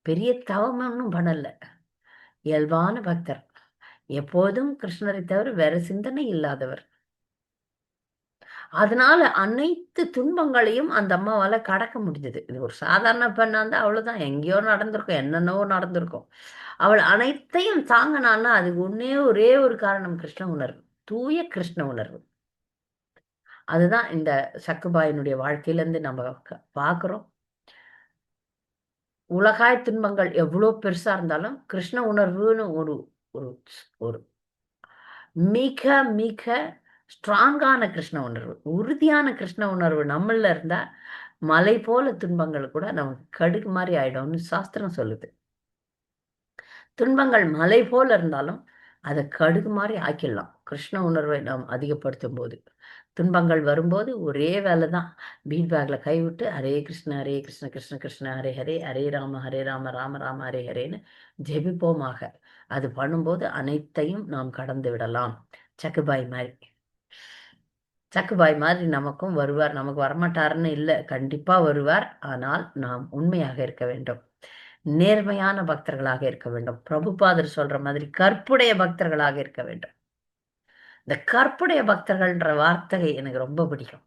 பெரிய தவம் ஒன்றும் பண்ணல. இயல்பான பக்தர், எப்போதும் கிருஷ்ணரை தவிர வேற சிந்தனை இல்லாதவர். அதனால அனைத்து துன்பங்களையும் அந்த அம்மாவால கடக்க முடிஞ்சது. இது ஒரு சாதாரண பெண்ணா இருந்தா அவ்வளவுதான், எங்கேயோ நடந்திருக்கும், என்னென்னவோ நடந்திருக்கும். அவள் அனைத்தையும் தாங்கினான்னா அதுக்கு ஒரே ஒரு காரணம், கிருஷ்ண உணர்வு, தூய கிருஷ்ண உணர்வு. அதுதான் இந்த சக்குபாயினுடைய வாழ்க்கையில இருந்து நம்ம பார்க்கிறோம். உலகாய் துன்பங்கள் எவ்வளோ பெருசா இருந்தாலும் கிருஷ்ண உணர்வுன்னு ஒரு ஒரு ஒரு மிக மிக ஸ்ட்ராங்கான கிருஷ்ண உணர்வு, உறுதியான கிருஷ்ண உணர்வு நம்மள இருந்தா மலை போல துன்பங்கள் கூட நமக்கு கடுகு மாதிரி ஆயிடும்னு சாஸ்திரம் சொல்லுது. துன்பங்கள் மலை போல இருந்தாலும் அதை கடுகு மாதிரி ஆக்கிடலாம் கிருஷ்ண உணர்வை நாம் அதிகப்படுத்தும் போது. துன்பங்கள் வரும்போது ஒரே வேலை தான், பீட் பேக்ல கைவிட்டு ஹரே கிருஷ்ண ஹரே கிருஷ்ண கிருஷ்ண கிருஷ்ண ஹரே ஹரே ஹரே ராம ராம ராம ஹரே ஹரேன்னு ஜெபிப்போமாக. அது பண்ணும்போது அனைத்தையும் நாம் கடந்து விடலாம். சக்குபாய் மாதிரி, சக்குபாய் மாதிரி நமக்கும் வருவார். நமக்கு வரமாட்டாருன்னு இல்லை, கண்டிப்பா வருவார். ஆனால் நாம் உண்மையாக இருக்க வேண்டும், நேர்மையான பக்தர்களாக இருக்க வேண்டும். பிரபுபாதர் சொல்ற மாதிரி கற்புடைய பக்தர்களாக இருக்க வேண்டும். இந்த கற்புடைய பக்தர்கள்ன்ற வார்த்தை எனக்கு ரொம்ப பிடிக்கும்.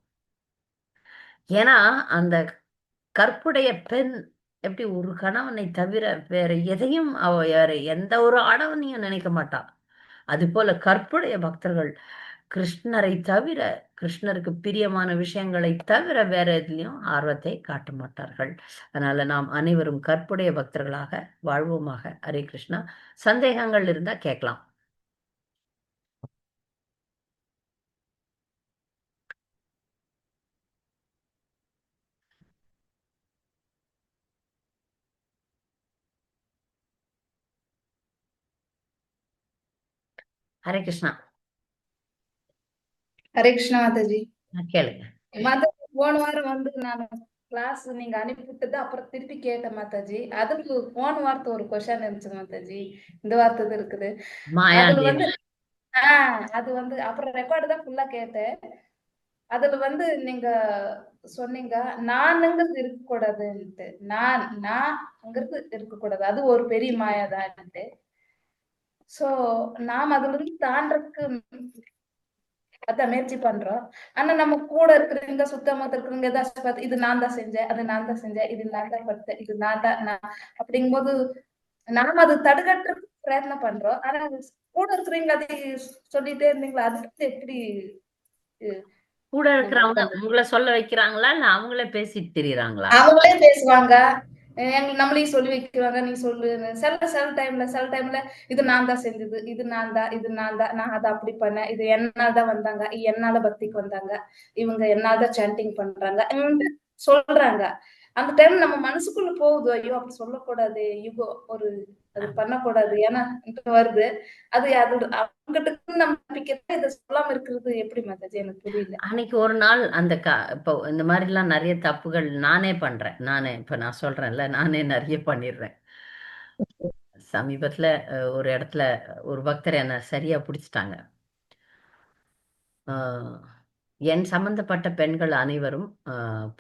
ஏன்னா அந்த கற்புடைய பெண் எப்படி ஒரு கணவனை தவிர வேற எதையும் வேற எந்த ஒரு ஆடவனையும் நினைக்க மாட்டாள். அது போல கற்புடைய பக்தர்கள் கிருஷ்ணரை தவிர, கிருஷ்ணருக்கு பிரியமான விஷயங்களை தவிர வேற எதுலயும் ஆர்வத்தை காட்ட மாட்டார்கள். அதனால நாம் அனைவரும் கற்புடைய பக்தர்களாக வாழ்வோமாக. ஹரே கிருஷ்ணா. சந்தேகங்கள் இருந்தா கேட்கலாம். ஹரே கிருஷ்ணா. ஹரே கிருஷ்ணா மாதாஜி. கேளுங்க மாதாஜி, போன வாரம் வந்து நான் கிளாஸ் நீங்க அனுப்பிவிட்டது அப்புறம் திருப்பி கேட்டேன் மாதாஜி. அதுக்கு போன வாரத்து ஒரு கொஸ்டின் இருந்துச்சு மாதாஜி, இந்த வாரத்து இருக்குது. அதுல வந்து அது வந்து அப்புறம் ரெக்கார்டு தான் ஃபுல்லா கேட்டேன். அதுல வந்து நீங்க சொன்னீங்க நானுங்கிறது இருக்கக்கூடாதுன்ட்டு. நான்ங்கிறது இருக்கக்கூடாது, அது ஒரு பெரிய மாயாதான்ட்டு. சோ நாம் அதுல இருந்து தாண்டறதுக்கு அதான் முயற்சி பண்றோம். ஆனா நம்ம கூட இருக்கிறவங்க, சுத்தமத்த இருக்கிறவங்க ஏதாச்சும் பார்த்து இது நான் தான் செஞ்சேன், அது நான் தான் செஞ்சேன், இது நான் தான் படுத்தேன், இது நான் தான் அப்படிங்கும்போது நாம அது தடுக்கட்டுறதுக்கு பிரயத்னம் பண்றோம். ஆனா கூட இருக்கிறவங்க அதை சொல்லிட்டே இருந்தீங்களா, அது எப்படி கூட இருக்கிறவங்க உங்களை சொல்ல வைக்கிறாங்களா இல்ல அவங்களே பேசிட்டு திரியறாங்களா? அவங்களே பேசுவாங்க, நம்மளையும் சொல்லி வைக்குவாங்க. நீ சொல்லு, சில டைம்ல இது நான் தான் செஞ்சது, இது நான் தான் நான் அதை அப்படி பண்ணேன், இது என்னால தான் வந்தாங்க, என்னால பக்திக்கு வந்தாங்க, இவங்க என்னால தான் சாண்டிங் பண்றாங்க சொல்றாங்க. அந்த டைம் நம்ம மனசுக்குள்ள போகுது, ஐயோ அப்படி சொல்லக்கூடாது, யுகோ ஒரு அது பண்ணக்கூடாது, ஏன்னா வருது. அது அவங்ககிட்ட நம்பிக்கை இதை சொல்லாம இருக்கிறது எப்படி மாதாஜி, எனக்கு புரியல. அன்னைக்கு ஒரு நாள் அந்த இப்போ இந்த மாதிரி எல்லாம் நிறைய தப்புகள் நானே பண்றேன். இப்ப நான் சொல்றேன்ல, நானே நிறைய பண்ணிடுறேன். சமீபத்துல ஒரு இடத்துல ஒரு பக்தர் என்ன சரியா பிடிச்சிட்டாங்க. என் சம்பந்தப்பட்ட பெண்கள் அனைவரும்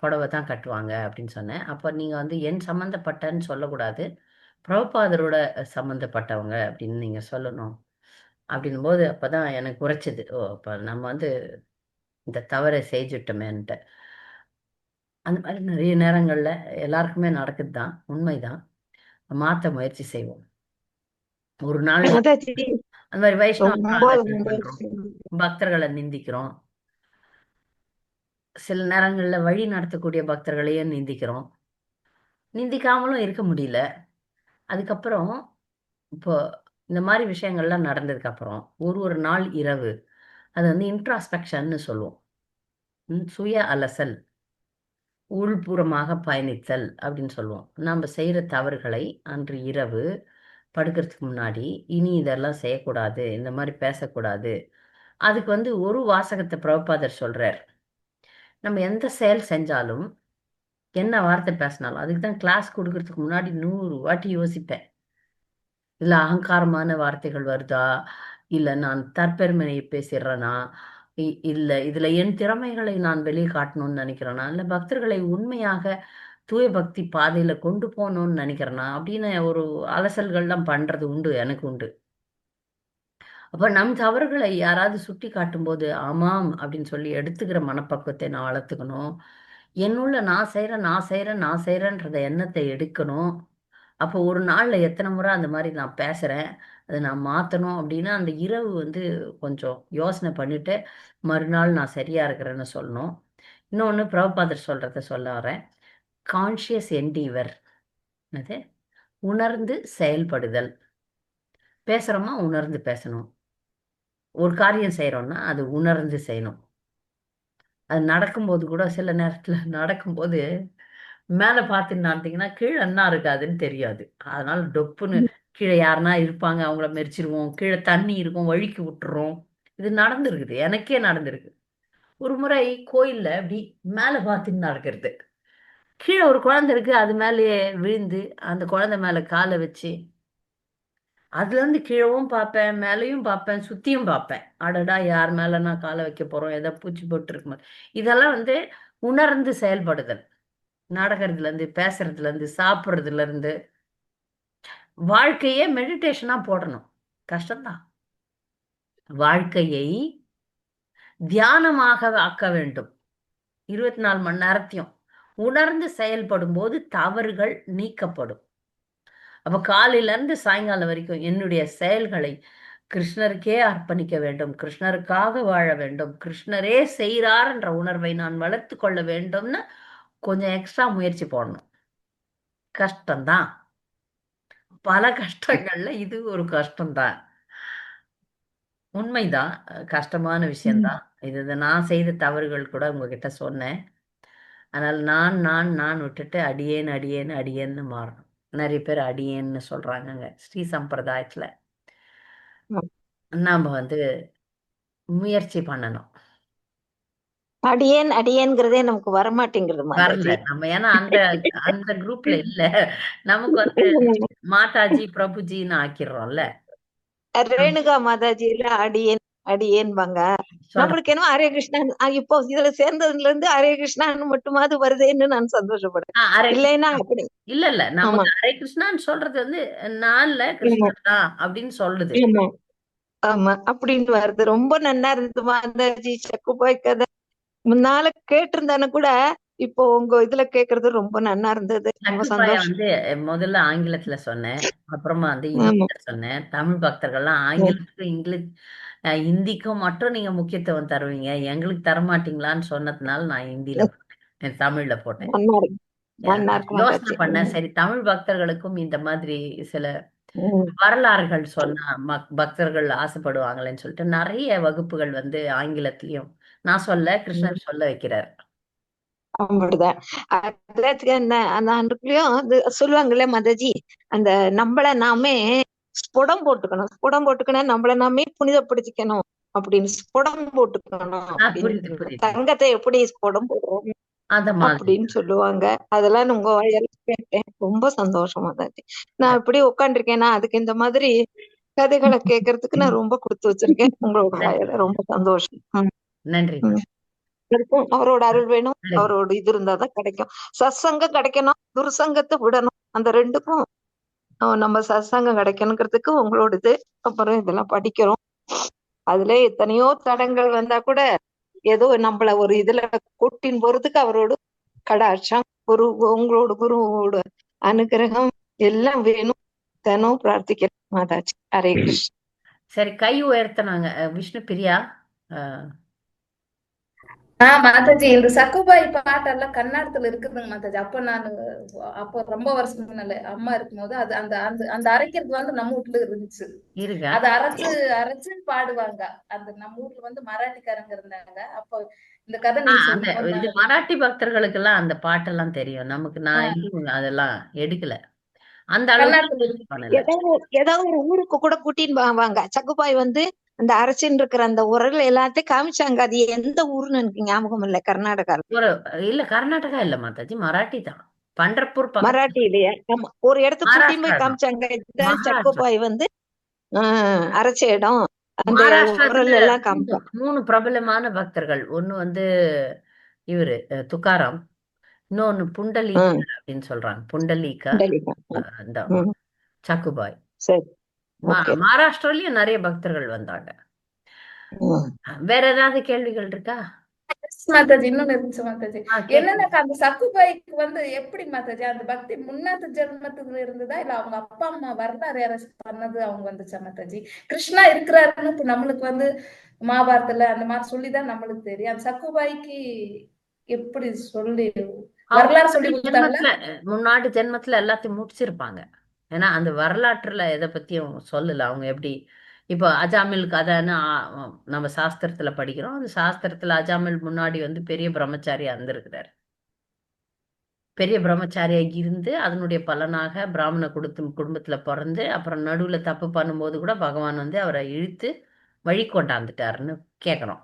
புடவை தான் கட்டுவாங்க அப்படின்னு சொன்னேன். அப்போ நீங்க வந்து என் சம்பந்தப்பட்டன்னு சொல்லக்கூடாது, பிரபுபாதரோட சம்பந்தப்பட்டவங்க அப்படின்னு நீங்க சொல்லணும் அப்படின்னும் போது அப்பதான் எனக்கு உரைச்சது. ஓ, அப்ப நம்ம வந்து இந்த தவறை செஞ்சுட்டோமேன்ட்டு. அந்த மாதிரி நிறைய நேரங்கள்ல எல்லாருக்குமே நடக்குது தான், உண்மைதான். மாத்த முயற்சி செய்வோம். ஒரு நாள் அந்த மாதிரி வைஷ்ணவ பண்றோம், பக்தர்களை நிந்திக்கிறோம், சில நேரங்கள்ல வழி நடத்தக்கூடிய பக்தர்களையும் நிந்திக்கிறோம். நிந்திக்காமலும் இருக்க முடியல. அதுக்கப்புறம் இப்போ இந்த மாதிரி விஷயங்கள்லாம் நடந்ததுக்கு அப்புறம் ஒரு நாள் இரவு அது வந்து இன்ட்ராஸ்பெக்ஷன்னு சொல்லுவோம். சுய அலசல், உள்புறமாக பயணித்தல் அப்படின்னு சொல்லுவோம். நம்ம செய்யற தவறுகளை அன்று இரவு படுக்கிறதுக்கு முன்னாடி இனி இதெல்லாம் செய்யக்கூடாது, இந்த மாதிரி பேசக்கூடாது. அதுக்கு வந்து ஒரு வாசகத்தை பிரபுபாதர் சொல்றார். நம்ம எந்த செயல் செஞ்சாலும் என்ன வார்த்தை பேசினாலும் அதுக்கு தான் கிளாஸ் கொடுக்கறதுக்கு முன்னாடி 100 வாட்டி யோசிப்பேன். இதுல அகங்காரமான வார்த்தைகள் வருதா, இல்ல நான் தற்பெருமையை பேசிடுறேனா, இல்ல இதுல என் திறமைகளை நான் வெளியே காட்டணும்னு நினைக்கிறேனா, இல்ல பக்தர்களை உண்மையாக தூய பக்தி பாதையில கொண்டு போகணும்னு நினைக்கிறேனா அப்படின்னு ஒரு அலசல்கள்லாம் பண்றது உண்டு, எனக்கு உண்டு. அப்ப நம் தவறுகளை யாராவது சுட்டி காட்டும்போது ஆமாம் அப்படின்னு சொல்லி எடுத்துக்கிற மனப்பக்குவத்தை நான் வளர்த்துக்கணும். என்னுள்ள நான் செய்றேன்றத எண்ணத்தை எடுக்கணும். அப்போ ஒரு நாள்ல எத்தனை முறை அந்த மாதிரி நான் பேசுறேன், அதை நான் மாத்தணும் அப்படின்னா அந்த இரவு வந்து கொஞ்சம் யோசனை பண்ணிட்டு மறுநாள் நான் சரியா இருக்கிறேன்னு சொல்லணும். இன்னொன்னு பிரபுபாதர் சொல்றத சொல்ல வரேன். கான்ஷியஸ் என்டீவர், அது உணர்ந்து செயல்படுதல். பேசுறோமா உணர்ந்து பேசணும். ஒரு காரியம் செய்றோம்னா அது உணர்ந்து செய்யணும். அது நடக்கும்போது கூட சில நேரத்துல நடக்கும்போது மேல பார்த்து நடந்தீங்கன்னா கீழே என்ன இருக்காதுன்னு தெரியாது. அதனால டொப்புன்னு கீழே யாருன்னா இருப்பாங்க, அவங்கள மெரிச்சிருவோம். கீழே தண்ணி இருக்கும், வழுக்கி விட்டுறோம். இது நடந்திருக்குது, எனக்கே நடந்திருக்கு. ஒரு முறை கோயில்ல இப்படி மேல பார்த்துன்னு நடக்கிறது. கீழே ஒரு குழந்தை இருக்கு, அது மேலேயே விழுந்து அந்த குழந்தை மேல காலை வச்சு அதுல இருந்து கீழவும் பார்ப்பேன், மேலேயும் பார்ப்பேன், சுத்தியும் பார்ப்பேன். அடடா, யார் மேல நான் காலை வைக்க போறோம், ஏதோ பூச்சி போட்டு இருக்குமா. இதெல்லாம் வந்து உணர்ந்து செயல்படுதல். நடக்கிறதுல இருந்து, பேசுறதுல இருந்து, சாப்பிடுறதுல இருந்து வாழ்க்கையே மெடிடேஷனா போடணும். கஷ்டம்தான். வாழ்க்கையை தியானமாக ஆக்க வேண்டும். 24 மணி நேரத்தையும் உணர்ந்து செயல்படும் போது தவறுகள் நீக்கப்படும். அப்ப காலையில இருந்து சாயங்காலம் வரைக்கும் என்னுடைய செயல்களை கிருஷ்ணருக்கே அர்ப்பணிக்க வேண்டும், கிருஷ்ணருக்காக வாழ வேண்டும், கிருஷ்ணரே செய்கிறார் என்ற உணர்வை நான் வளர்த்து கொள்ள வேண்டும்னு கொஞ்சம் எக்ஸ்ட்ரா முயற்சி போடணும். கஷ்டம்தான். பல கஷ்டங்கள்ல இது ஒரு கஷ்டம்தான். உண்மைதான். கஷ்டமான விஷயம்தான். இது நான் செய்த தவறுகள் கூட உங்ககிட்ட சொன்னேன். ஆனால் நான் விட்டுட்டு அடியேன் அடியேன் அடியேன்னு மாறணும். நிறைய பேர் அடியேன்னு சொல்றாங்கங்க ஸ்ரீ சம்பிரதாயத்துல. நாம வந்து முயற்சி பண்ணணும். அடியேன் அடியேன்கிறதே நமக்கு வரமாட்டேங்கிறது வரல மாதாஜி. நம்ம, ஏன்னா அந்த அந்த குரூப்ல இல்ல. நமக்கு வந்து மாதாஜி பிரபுஜின்னு ஆக்கிடுறோம்ல. ரேணுகா மாதாஜி எல்லாம் அடியேன் அடியேன்பாங்க. சொல்றேன். நம்மளுக்கு என்னமோ ஹரே கிருஷ்ணா இப்போ இதுல சேர்ந்ததுல இருந்து ஹரே கிருஷ்ணான்னு மட்டுமாவது வருதேன்னு நான் சந்தோஷப்படுறேன். ஹரே இல்லைன்னா கிருஷ்ணா. அப்படி இல்ல இல்ல, ஆமா நமக்கு ஹரே கிருஷ்ணான்னு சொல்றது வந்து நான்ல ஆமா கிருஷ்ணர் தான் அப்படின்னு சொல்லுது. ஆமா ஆமா அப்படின்னு வருது. ரொம்ப நன்னா இருந்தது மாதாஜி சக்குபாய் கதை. முன்னால கேட்டிருந்தானு கூட இப்போ உங்க இதுல கேக்குறது ரொம்ப நன்னா இருந்தது. ரொம்ப சக்குபாய சந்தோஷம். வந்து முதல்ல ஆங்கிலத்துல சொன்னேன், அப்புறமா வந்து ஆமா இந்தியில சொன்னேன். தமிழ் பக்தர்கள்லாம் ஆங்கிலத்துக்கும் இங்கிலீஷ் ஹிந்திக்கும் மட்டும் நீங்க முக்கியத்துவம் தருவீங்க, எங்களுக்கு தரமாட்டீங்களான்னு சொன்னதுனால நான் ஹிந்தியில போட்டேன், தமிழ்ல போட்டேன். நன்னா இருக்கு நன்னா இருக்கு யோசனை மாதாஜி. பண்ணேன், சரி தமிழ் பக்தர்களுக்கும் இந்த மாதிரி சில உம் வரலாறுகள் சொன்னா பக்தர்கள் ஆசைப்படுவாங்களேன்னு சொல்லிட்டு நிறைய வகுப்புகள் வந்து ஆங்கிலத்திலயும் நான் சொல்ல உம் கிருஷ்ணர் சொல்ல வைக்கிறார். அப்படிதான். அதுலயும் என்ன அந்த அன்றைக்குலயும் அது சொல்லுவாங்கல்ல மாதாஜி, அந்த நம்மள நாமே ஸ்புடம் போட்டுக்கணும். ஸ்புடம் போட்டுக்கணும், நம்மள நாமே புனிதப்படுத்திக்கணும் அப்படின்னு ஸ்புடம் போட்டுக்கணும் புரியுது அப்படின்னு. புரியுது. தங்கத்தை எப்படி ஸ்புடம் போடுறோம் அந்த மாதிரி. அப்படின்னு சொல்லுவாங்க. அதெல்லாம் உங்க வாயால கேட்டேன். ரொம்ப சந்தோஷம் மாதாஜி. நான் இப்படி உட்காந்துருக்கேன்னா அதுக்கு இந்த மாதிரி கதைகளை கேட்கறதுக்கு நான் ரொம்ப கொடுத்து வச்சிருக்கேன். உங்களோட நன்றி வாயால ரொம்ப சந்தோஷம். உம் நன்றி. உம் இருக்கும். அவரோட அருள் வேணும், நன்றி. அவரோட இது இருந்தாதான் கிடைக்கும். சத்சங்கம் கிடைக்கணும், துர்சங்கத்தை விடணும். அந்த ரெண்டுக்கும் நம்ம சத்சங்கம் கிடைக்கணுங்கிறதுக்கு உங்களோட இது அப்புறம் இதெல்லாம் படிக்கிறோம். அதுல எத்தனையோ தடங்கள் வந்தா கூட ஏதோ நம்மள ஒரு இதுல கூட்டின் போறதுக்கு அவரோட கடாட்சம், ஒரு உங்களோட குருவோட அனுகிரகம் எல்லாம் வேணும். தினம் பிரார்த்திக்கிறேன் மாதாஜி. ஹரே கிருஷ்ணா. சரி, கை உயர்த்தினாங்க விஷ்ணு பிரியா. மாதாஜி இந்த சக்குபாய் பாட்டெல்லாம் கன்னடத்துல இருக்குதுங்க மாதாஜி. அப்ப ரொம்ப வருஷம் முன்னால அம்மா இருக்கும்போது அது அந்த அந்த அந்த அரைக்கிறது வந்து நம்ம வீட்டுல இருந்துச்சு. இருக்கா? அதை அரைச்சு அரைச்சு பாடுவாங்க. அந்த நம்ம வீட்டுல வந்து மராட்டிக்காரங்க இருந்தாங்க. அப்போ இந்த கதை நீங்க அந்த சொல்லும் போது இது மராட்டி பக்தர்களுக்கெல்லாம் அந்த பாட்டெல்லாம் தெரியும். நமக்கு நான் இன்னும் அதெல்லாம் எடுக்கல, அந்த அளவுக்கு கன்னடத்துல முயற்சி பண்ணல. ஏதோ ஒரு ஊருக்கு கூட கூட்டின்னு வாங்க. சக்குபாய் வந்து அந்த அரசின் இருக்கிற அந்த உரல் எல்லாத்தையும் காமிச்சாங்க. அது எந்த ஊருன்னு எனக்கு ஞாபகம் இல்லை. கர்நாடகால ஒரு இல்ல, கர்நாடகா இல்ல மாதாஜி, மராட்டி தான். பண்டர்பூர் பக்கத்துல. மராட்டி இல்லையா? ஆமா, ஒரு இடத்துக்கு கூட்டின்னு மகாராஷ்டிரா போய் தான். காமிச்சாங்க. இதுதான் மகாராஷ்டிரா. சக்குபாய் வந்து அரைச்ச இடம். அந்த மகாராஷ்டிரத்துல உரல் எல்லாம் மூணு காமிச்சாங்க. மூணு பிரபலமான பக்தர்கள். ஒண்ணு வந்து இவரு துக்காராம், இன்னொன்னு புண்டலீக் ஆஹ் அப்படின்னு சொல்றாங்க, புண்டலீகா. புண்டலீகம். இந்த உம் சக்குபாய். சரி ஓகே. மகாராஷ்டிராலயும் நிறைய பக்தர்கள் வந்தாங்க. வேற ஏதாவது கேள்விகள் இருக்கா? மாதாஜி இன்னொன்னு இருந்துச்சு மாதாஜி. கேட்க என்னன்னா அந்த சக்குபாய்க்கு வந்து எப்படி மாதாஜி அந்த பக்தி முன்னாத்து ஜென்மத்துல இருந்ததா இல்ல அவங்க அப்பா அம்மா வரலாறு யாராச்சும் பண்ணது அவங்க வந்துச்சா மாதாஜி? கிருஷ்ணா இருக்கிறாருன்னு இப்ப நம்மளுக்கு வந்து மகாபாரதத்துல அந்த மாதிரி சொல்லிதான் நம்மளுக்கு தெரியும். அந்த சக்குபாய்க்கு எப்படி சொல்லி அவங்க வரலாறு சொல்லி கொடுத்தாங்களா? முன்னாடி ஜென்மத்துல எல்லாத்தையும் முடிச்சிருப்பாங்க. ஏன்னா அந்த வரலாற்றுல எதை பத்தியும் சொல்லல. அவங்க எப்படி இப்போ அஜாமில் கதைன்னு நம்ம சாஸ்திரத்துல படிக்கிறோம். அந்த சாஸ்திரத்துல அஜாமில் முன்னாடி வந்து பெரிய பிரம்மச்சாரியா இருந்திருக்கிறார். பெரிய பிரம்மச்சாரியா இருந்து அதனுடைய பலனாக பிராமண குடும்பத்துல பிறந்து அப்புறம் நடுவுல தப்பு பண்ணும்போது கூட பகவான் வந்து அவரை இழுத்து வழி கொண்டாந்துட்டாருன்னு கேட்குறோம்.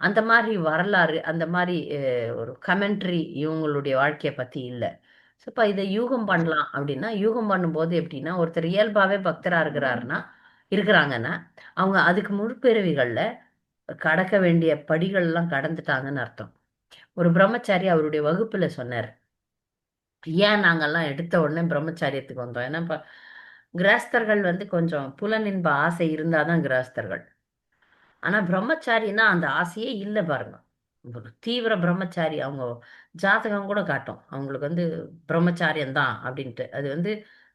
அந்த மாதிரி வரலாறு, அந்த மாதிரி ஒரு கமெண்ட்ரி இவங்களுடைய வாழ்க்கையை பத்தி இல்லை. ஸோ இப்போ இதை யூகம் பண்ணலாம் அப்படின்னா, யூகம் பண்ணும்போது எப்படின்னா, ஒருத்தர் இயல்பாவே பக்தரா இருக்கிறாங்கன்னா அவங்க அதுக்கு முற்பிறவிகள்ல கடக்க வேண்டிய படிகள்லாம் கடந்துட்டாங்கன்னு அர்த்தம். ஒரு பிரம்மச்சாரி அவருடைய வகுப்புல சொன்னார், ஏன் நாங்கெல்லாம் எடுத்த உடனே பிரம்மச்சாரியத்துக்கு வந்தோம். ஏன்னா இப்ப கிரகஸ்தர்கள் வந்து கொஞ்சம் புலனின்ப ஆசை இருந்தாதான் கிரகஸ்தர்கள். ஆனா பிரம்மச்சாரின்னா அந்த ஆசையே இல்லை பாருங்க. ஒரு தீவிர பிரம்மச்சாரி அவங்க ஜாதகம் கூட காட்டும் அவங்களுக்கு வந்து பிரம்மச்சாரியம் தான் அப்படின்ட்டு. அது வந்து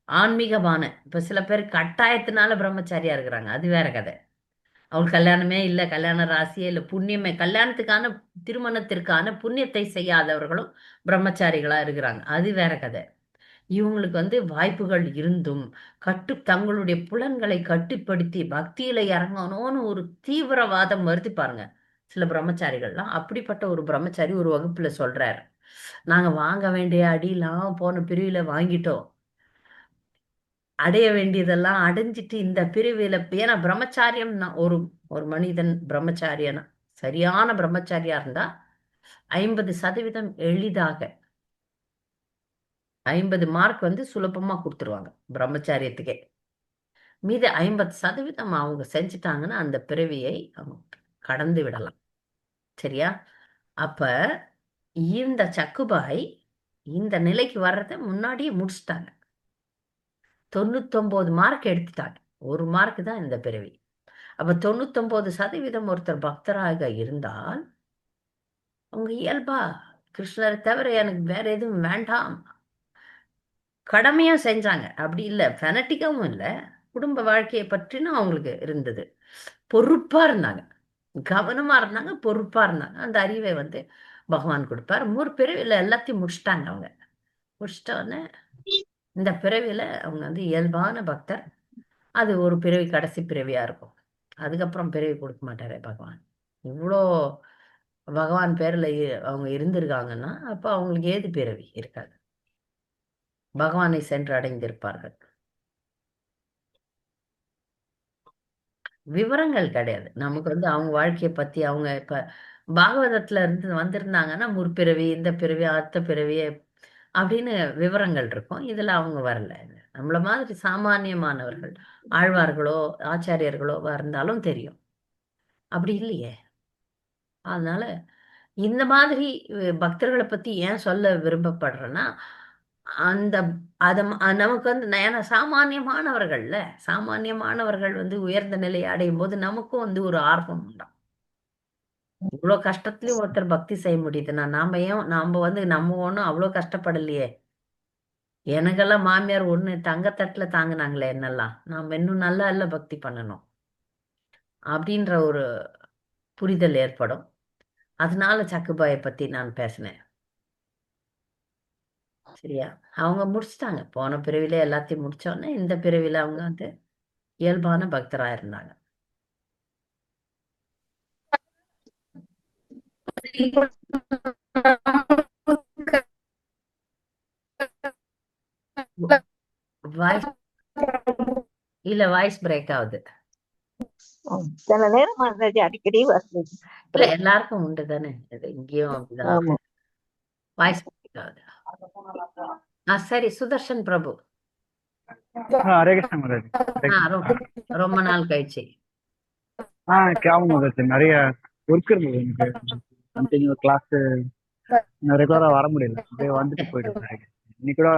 ஆன்மீக பானை. இப்ப சில பேர் கட்டாயத்தினால பிரம்மச்சாரியா இருக்கிறாங்க, அது வேற கதை. அவங்களுக்கு கல்யாணமே இல்லை, கல்யாண ராசியே இல்லை, புண்ணியமே கல்யாணத்துக்கான திருமணத்திற்கான புண்ணியத்தை செய்யாதவர்களும் பிரம்மச்சாரிகளா இருக்கிறாங்க, அது வேற கதை. இவங்களுக்கு வந்து வாய்ப்புகள் இருந்தும் தங்களுடைய புலன்களை கட்டுப்படுத்தி பக்தியில இறங்கணும்னு ஒரு தீவிரவாதம் வருது பாருங்க சில பிரம்மச்சாரிகள்லாம். அப்படிப்பட்ட ஒரு பிரம்மச்சாரி ஒரு வகுப்புல சொல்றாரு, நாங்க வாங்க வேண்டிய அடியெல்லாம் போன பிரிவுல வாங்கிட்டோம், அடைய வேண்டியதெல்லாம் அடைஞ்சிட்டு இந்த பிரிவுல. ஏன்னா பிரம்மச்சாரியம் ஒரு ஒரு மனிதன் பிரம்மச்சாரியனா சரியான பிரம்மச்சாரியா இருந்தா 50% எளிதாக 50 மார்க் வந்து சுலபமா கொடுத்துருவாங்க பிரம்மச்சாரியத்துக்கே. மீது 50% அவங்க செஞ்சுட்டாங்கன்னா அந்த பிறவியை அவங்க கடந்து விடலாம். சரியா? அப்ப இந்த சக்குபாய் இந்த நிலைக்கு வர்றத முன்னாடியே முடிச்சிட்டாங்க. 99 மார்க் எடுத்துட்டாங்க. ஒரு மார்க் தான் இந்த பிறவி. அப்ப 99% ஒருத்தர் பக்தராக இருந்தால் அவங்க இயல்பா கிருஷ்ணரை தவிர எனக்கு வேற எதுவும் வேண்டாம் கடமையா செஞ்சாங்க. அப்படி இல்லை, ஃபெனட்டிக்காவும் இல்லை, குடும்ப வாழ்க்கையை பற்றினும் அவங்களுக்கு இருந்தது. பொறுப்பா இருந்தாங்க, கவனமா இருந்தாங்க, பொறுப்பா இருந்தாங்க. அந்த அறிவை வந்து பகவான் கொடுப்பார். பிறவில எல்லாத்தையும் முடிச்சிட்டாங்க. அவங்க முடிச்சிட்ட உடனே இந்த பிறவில அவங்க வந்து இயல்பான பக்தர். அது ஒரு பிறவி, கடைசி பிறவியா இருக்கும். அதுக்கப்புறம் பிறவி கொடுக்க மாட்டாரே பகவான். இவ்வளோ பகவான் பேர்ல அவங்க இருந்திருக்காங்கன்னா அப்ப அவங்களுக்கு ஏது பிறவி இருக்காது, பகவானை சென்று அடைந்திருப்பார்கள். விவரங்கள் கிடையாது நமக்கு வந்து அவங்க வாழ்க்கையை பத்தி. அவங்க இப்ப பாகவதத்துல இருந்து வந்திருந்தாங்கன்னா முற்பிறவி, இந்த பிறவி, அடுத்த பிறவி அப்படின்னு விவரங்கள் இருக்கும். இதுல அவங்க வரல. நம்மள மாதிரி சாமானியமானவர்கள், ஆழ்வார்களோ ஆச்சாரியர்களோ இருந்தாலும் தெரியும். அப்படி இல்லையே. அதனால இந்த மாதிரி பக்தர்களை பத்தி ஏன் சொல்ல விரும்பப்படுறேன்னா, அந்த நமக்கு வந்து ஏன்னா சாமானியமானவர்கள்ல சாமானியமானவர்கள் வந்து உயர்ந்த நிலையை அடையும் போது நமக்கும் வந்து ஒரு ஆர்வம் உண்டாம். இவ்வளவு கஷ்டத்துலயும் ஒருத்தர் பக்தி செய்ய முடியுதுன்னா நாம வந்து நம்ம ஒண்ணும் அவ்வளவு கஷ்டப்படலையே. எனக்கெல்லாம் மாமியார் ஒண்ணு தங்கத்தட்டுல தாங்குனாங்களே என்னெல்லாம், நாம இன்னும் நல்லா இல்ல பக்தி பண்ணணும் அப்படின்ற ஒரு புரிதல் ஏற்படும். அதனால சக்குபாயை பத்தி நான் பேசினேன். சரியா? அவங்க முடிச்சிட்டாங்க. போன பிறவில எல்லாத்தையும் முடிச்சோடனே இந்த பிறவில அவங்க வந்து இயல்பான பக்தரா இருந்தாங்க. வாய்ஸ் இல்ல, வாய்ஸ் பிரேக் ஆகுது. சில நேரம் மாதாஜி அடிக்கடி வருது. இல்ல எல்லாருக்கும் உண்டு தானே, இது இங்கேயும் அப்படிதான். ஆமா. வாய்ஸ் பிரேக் ஆகுது. சரி, சுதர்ஷன் பிரபு. ஹரே கிருஷ்ண மாதாஜி. ரொம்ப நாள் கழிச்சு. கேவலம் மாதாஜி, நிறைய ஒர்க் இருந்தது எனக்கு. கண்டினியூ கிளாஸ் ரெகுலரா வர முடியல, அப்படியே வந்துட்டு போயிடுவேன். இன்னைக்கு கூட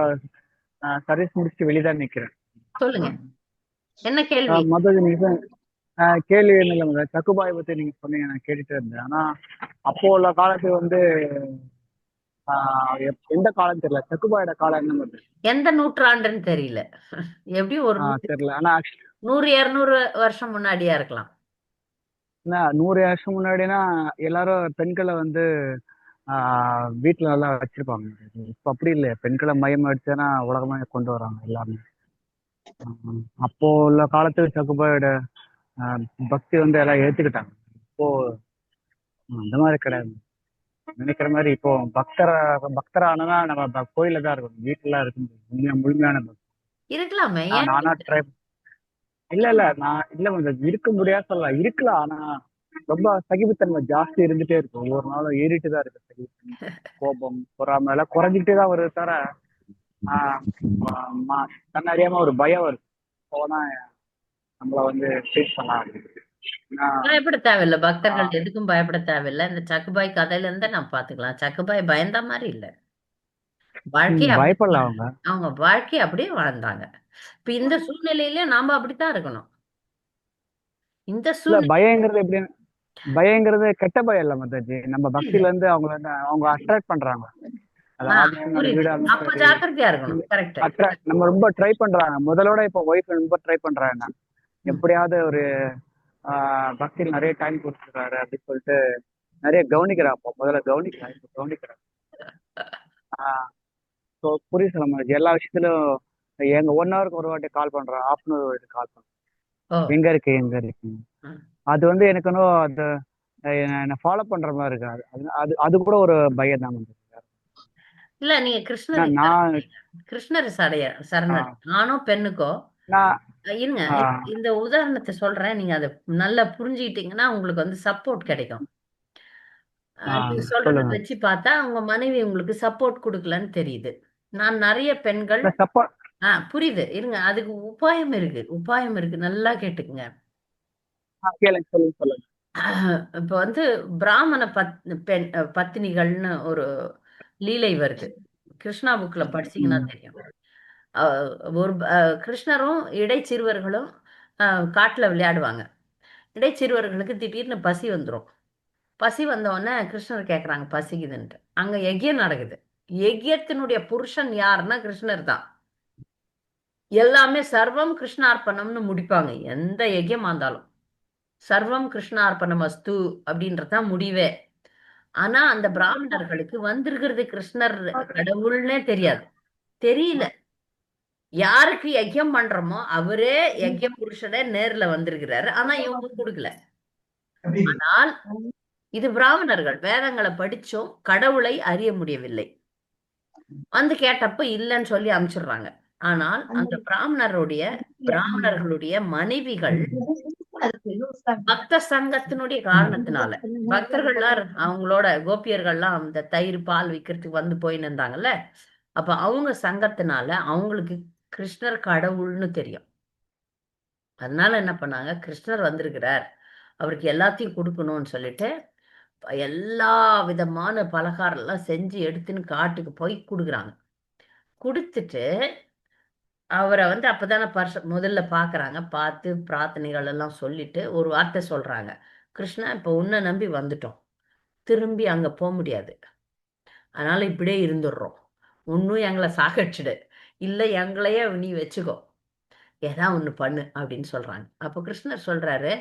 சர்வீஸ் முடிச்சுட்டு வெளியே தான் நிக்கிறேன். சொல்லுங்க. என்ன கேள்வி? மொத்தம் நீங்க கேள்வி என்ன இல்லை, சக்குபாய் பத்தி நீங்க சொன்னீங்க, நான் கேட்டுட்டே இருந்தேன். ஆனா அப்போ உள்ள காலத்துக்கு வந்து எந்த காலம் தெரியல, சக்குபாயோட காலம் என்ன மாதிரி எந்த நூற்றாண்டுன்னு தெரியல. எப்படி ஒரு தெரியல. ஆனா 100-200 வருஷம் முன்னாடியா இருக்கலாம். 100 வருஷம் முன்னாடினா எல்லாரும் பெண்களை வந்து வீட்டுல நல்லா வச்சிருப்பாங்க. இப்ப அப்படி இல்லையா, பெண்களை மையம் அடிச்சேன்னா உலகமே கொண்டு வராங்க எல்லாருமே. அப்போ உள்ள காலத்துக்கு சக்குபாயோட பக்தி வந்து எல்லாம் ஏத்துக்கிட்டாங்க. இப்போ அந்த மாதிரி கிடையாது. நினைக்கிற மாதிரி இப்போ பக்தரானா நம்ம கோயில தான் இருக்கணும், வீட்டுல இருக்க முடியும். முழுமையான பக்தி இருக்கலாமே, ஏன் நானா ட்ரை இல்ல நான் இல்ல கொஞ்சம் இருக்க முடியாது சொல்லலாம், இருக்கலாம். ஆனா ரொம்ப சகிப்புத்தன்மை ஜாஸ்தி இருந்துட்டே இருக்கும், ஒவ்வொரு நாளும் ஏறிட்டு தான் இருக்கு சகிப்புத்தன்மை. கோபம் பொறாமை எல்லாம் குறைஞ்சிக்கிட்டே தான் வருது தவிர தன்னை அறியாம ஒரு பயம் வருது, போனா நம்மள வந்து ட்ரீட் பண்ணலாம். பயப்பட தேவையில்லை. பக்தர்கள் எதுக்கும் பயப்பட தேவையில்லை. இந்த சக்குபாய் கதையில இருந்தே நான் பாத்துக்கலாம். சக்குபாய் பயந்த மாதிரி இல்ல, வாழ்க்கைய பயப்படல அவங்க. அவங்க வாழ்க்கைய அப்படியே வாழ்ந்தாங்க. இப்ப இந்த சூழ்நிலையில நாம அப்படித்தான் இருக்கணும். இந்த இல்ல சூழ்நிலை பயங்கிறது எப்படி, பயங்கிறது கெட்ட பயம் இல்ல மத்தாஜி, நம்ம பக்தியில இருந்து அவங்க அட்ராக்ட் பண்றாங்க. அது ஆதிசனோட வீடு அந்த அப்ப சரி ஜாக்கிரதையா இருக்கணும். கரெக்ட். நம்ம ரொம்ப ட்ரை பண்றாங்க. முதலோட இப்போ ஒய்ஃப் ரொம்ப ட்ரை பண்றாங்க, எப்படியாவது ஒரு பக்தியில் நிறைய டைம் கொடுத்துருக்காரு அப்படின்னு சொல்லிட்டு நிறைய கவனிக்கிறா. அப்போ முதல்ல கவனிக்கிறா, இப்போ கவனிக்கிறா. ஸோ புரியுது நம்ம எல்லா விஷயத்திலும். எங்க 1 ஹவருக்கு ஒரு வாட்டி கால் பண்றேன், ஹாஃப் அன் ஹவர் கால் பண்றேன், எங்க இருக்கு. அது வந்து எனக்கு இன்னும் அது என்ன ஃபாலோ பண்ற மாதிரி இருக்கு. அது அது கூட ஒரு பயம் தான் வந்து. இல்ல, நீங்க கிருஷ்ணர் சரணர் ஆணோ பெண்ணுக்கோ இருங்க. இந்த உதாரணத்தை சொல்றேன், நீங்க அதை நல்லா புரிஞ்சுக்கிட்டீங்கன்னா உங்களுக்கு வந்து சப்போர்ட் கிடைக்கும். நீங்க சொல்றத வச்சு பார்த்தா உங்க மனைவி உங்களுக்கு சப்போர்ட் கொடுக்கலன்னு தெரியுது. நான் நிறைய பெண்கள் புரியுது, இருங்க, அதுக்கு உபாயம் இருக்கு, நல்லா கேட்டுக்குங்க. இப்ப வந்து பிராமண பெண் பத்தினிகள்னு ஒரு லீலை வருது, கிருஷ்ணா புக்ல படிச்சீங்கன்னா தெரியும். ஒரு கிருஷ்ணரும் இடைச்சிறுவர்களும் காட்டுல விளையாடுவாங்க. இடைச்சிறுவர்களுக்கு திடீர்னு பசி வந்துடும். பசி வந்த உடனே கிருஷ்ணர் கேக்குறாங்க பசிக்குதுன்ட்டு. அங்க யஜ்யம் நடக்குது. யஜ்யத்தினுடைய புருஷன் யாருன்னா கிருஷ்ணர் தான். எல்லாமே சர்வம் கிருஷ்ணார்ப்பணம்னு முடிப்பாங்க, எந்த யஜ்யமா இருந்தாலும் சர்வம் கிருஷ்ணார்ப்பணம் அஸ்து அப்படின்றதான் முடிவே. ஆனா அந்த பிராமணர்களுக்கு வந்திருக்கிறது கிருஷ்ணர் கடவுள்னே தெரியல. யாருக்கு யஜ்யம் பண்றோமோ அவரே யஜ்ய புருஷனே நேர்ல வந்திருக்கிறாரு, ஆனா இவங்க கொடுக்கல. ஆனால் இது பிராமணர்கள் வேதங்களை படிச்சும் கடவுளை அறிய முடியவில்லை. வந்து கேட்டப்ப இல்லைன்னு சொல்லி அனுப்பிச்சிடுறாங்க. ஆனால் அந்த பிராமணர்களுடைய மனைவிகள் பக்த சங்கத்தினுடைய காரணத்தினால, பக்தர்கள்லாம் அவங்களோட கோபியர்கள்லாம் அந்த தயிர் பால் விற்கிறதுக்கு வந்து போயின்னு இருந்தாங்கல்ல, அப்ப அவங்க சங்கத்தினால அவங்களுக்கு கிருஷ்ணர் கடவுள்னு தெரியும். அதனால என்ன பண்ணாங்க, கிருஷ்ணர் வந்திருக்கிறார், அவருக்கு எல்லாத்தையும் கொடுக்கணும்னு சொல்லிட்டு எல்லா விதமான பலகாரம் எல்லாம் செஞ்சு எடுத்துன்னு காட்டுக்கு போய் கொடுக்குறாங்க. கொடுத்துட்டு அவரை வந்து அப்பதானே முதல்ல பாக்குறாங்க. பார்த்து பிரார்த்தனைகள் எல்லாம் சொல்லிட்டு ஒரு வார்த்தை சொல்றாங்க, கிருஷ்ணா இப்ப உன்னை நம்பி வந்துட்டோம், திரும்பி அங்க போக முடியாது, அதனால இப்படியே இருந்துடுறோம், ஒன்னும் எங்களை சாகடிச்சிடு, இல்ல எங்களையே நீ வச்சுக்கோ, ஏதா ஒண்ணு பண்ணு அப்படின்னு சொல்றாங்க. அப்ப கிருஷ்ணர் சொல்றாரு,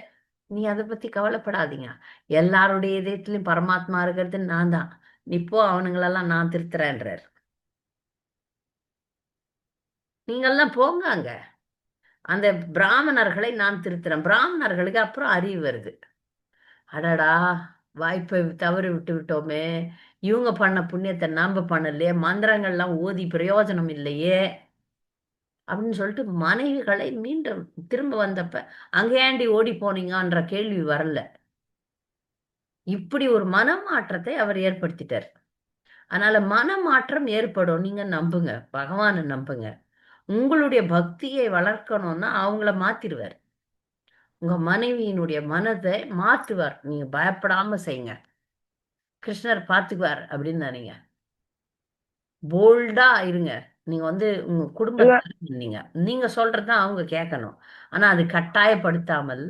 நீ அதை பத்தி கவலைப்படாதீங்க, எல்லாருடைய இதயத்திலயும் பரமாத்மா இருக்கிறது நான் தான், நீ போ, அவனுங்களெல்லாம் நான் திருத்துறேன்றார். நீங்கெல்லாம் போங்க அங்க, அந்த பிராமணர்களை நான் திருத்துறேன். பிராமணர்களுக்கு அப்புறம் அறிவு வருது, அடடா வாய்ப்பை தவறு விட்டோமே, இவங்க பண்ண புண்ணியத்தை நாம பண்ணலையே, மந்திரங்கள்லாம் ஓதி பிரயோஜனம் இல்லையே அப்படின்னு சொல்லிட்டு மனைவிகளை மீண்டும் திரும்ப வந்தப்ப அங்க ஏண்டி ஓடி போனீங்கன்ற கேள்வி வரல. இப்படி ஒரு மனமாற்றத்தை அவர் ஏற்படுத்திட்டார். அதனால மனமாற்றம் ஏற்படும், நீங்க நம்புங்க, பகவானை நம்புங்க. உங்களுடைய பக்தியை வளர்க்கணும்னா அவங்கள மாத்திடுவார், உங்க மனைவியினுடைய மனதை மாற்றுவார். நீங்க பயப்படாம செய்யுங்க, கிருஷ்ணர் பார்த்துக்குவார் அப்படின்னு நினைங்க, போல்டா இருங்க. நீங்க வந்து உங்க இல்ல குடும்பத்துல நீங்க நீங்க சொல்றதுதான் அவங்க கேட்கணும். ஆனா அது கட்டாயப்படுத்தாமல்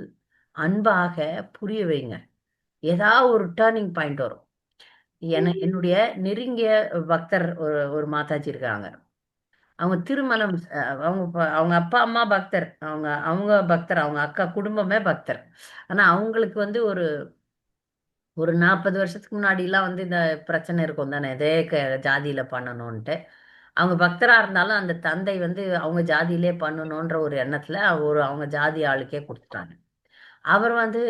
அன்பாக புரிய வைங்க. ஏதாவது ஒரு டேர்னிங் பாயிண்ட் வரும். என்னுடைய நெருங்கிய பக்தர் ஒரு ஒரு மாதாஜி இருக்காங்க. அவங்க திருமணம் அவங்க அப்பா அம்மா பக்தர், அவங்க அவங்க பக்தர், அவங்க அக்கா குடும்பமே பக்தர். ஆனா அவங்களுக்கு வந்து ஒரு ஒரு 40 வருஷத்துக்கு முன்னாடி எல்லாம் வந்து இந்த பிரச்சனை இருக்கும் தானே, இதே ஜாதியில பண்ணணும்ன்ட்டு. அவங்க பக்தரா இருந்தாலும் அந்த தந்தை வந்து அவங்க ஜாதியிலே பண்ணணும்ன்ற ஒரு எண்ணத்துல ஒரு அவங்க ஜாதி ஆளுக்கே கொடுத்துட்டாங்க. அவர் வந்து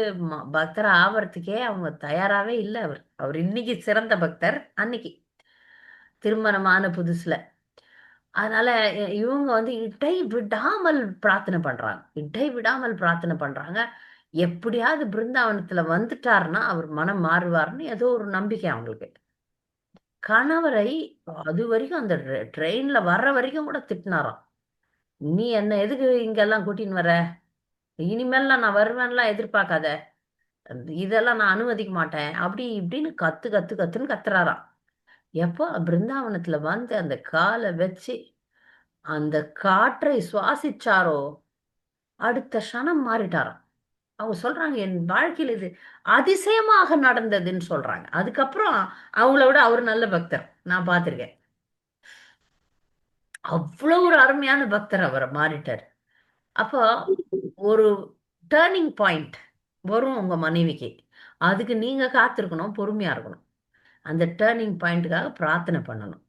பக்தர் ஆவறதுக்கே அவங்க தயாராவே இல்லை. அவர் அவர் இன்னைக்கு சிறந்த பக்தர், அன்னைக்கு திருமணமான புதுசுல. அதனால இவங்க வந்து இடை விடாமல் பிரார்த்தனை பண்றாங்க, இடை விடாமல் பிரார்த்தனை பண்றாங்க. எப்படியாவது பிருந்தாவனத்துல வந்துட்டாருன்னா அவர் மனம் மாறுவார்னு ஏதோ ஒரு நம்பிக்கை அவங்களுக்கு. கணவரை அது வரைக்கும் அந்த ட்ரெயின்ல வர்ற வரைக்கும் கூட திட்டினாராம். நீ என்ன எதுக்கு இங்கெல்லாம் கூட்டின்னு வர, இனிமேல்லாம் நான் வருவேன்லாம் எதிர்பார்க்காத, இதெல்லாம் நான் அனுமதிக்க மாட்டேன், அப்படி இப்படின்னு கத்து கத்து கத்துன்னு கத்துறாராம். எப்போ பிருந்தாவனத்துல வந்து அந்த காலை வச்சு அந்த காற்றை சுவாசிச்சாரோ அடுத்த க்ஷணம் மாறிட்டாராம். அவங்க சொல்றாங்க என் வாழ்க்கையில் இது அதிசயமாக நடந்ததுன்னு சொல்றாங்க. அதுக்கப்புறம் அவங்கள விட அவர் நல்ல பக்தர் நான் பார்த்திருக்கேன். அவ்வளவு ஒரு அருமையான பக்தர் அவர் மாறிட்டார். அப்போ ஒரு டேர்னிங் பாயிண்ட் வரும் உங்க மனைவிக்கு. அதுக்கு நீங்க காத்திருக்கணும், பொறுமையா இருக்கணும். அந்த டேர்னிங் பாயிண்ட்டுக்காக பிரார்த்தனை பண்ணணும்.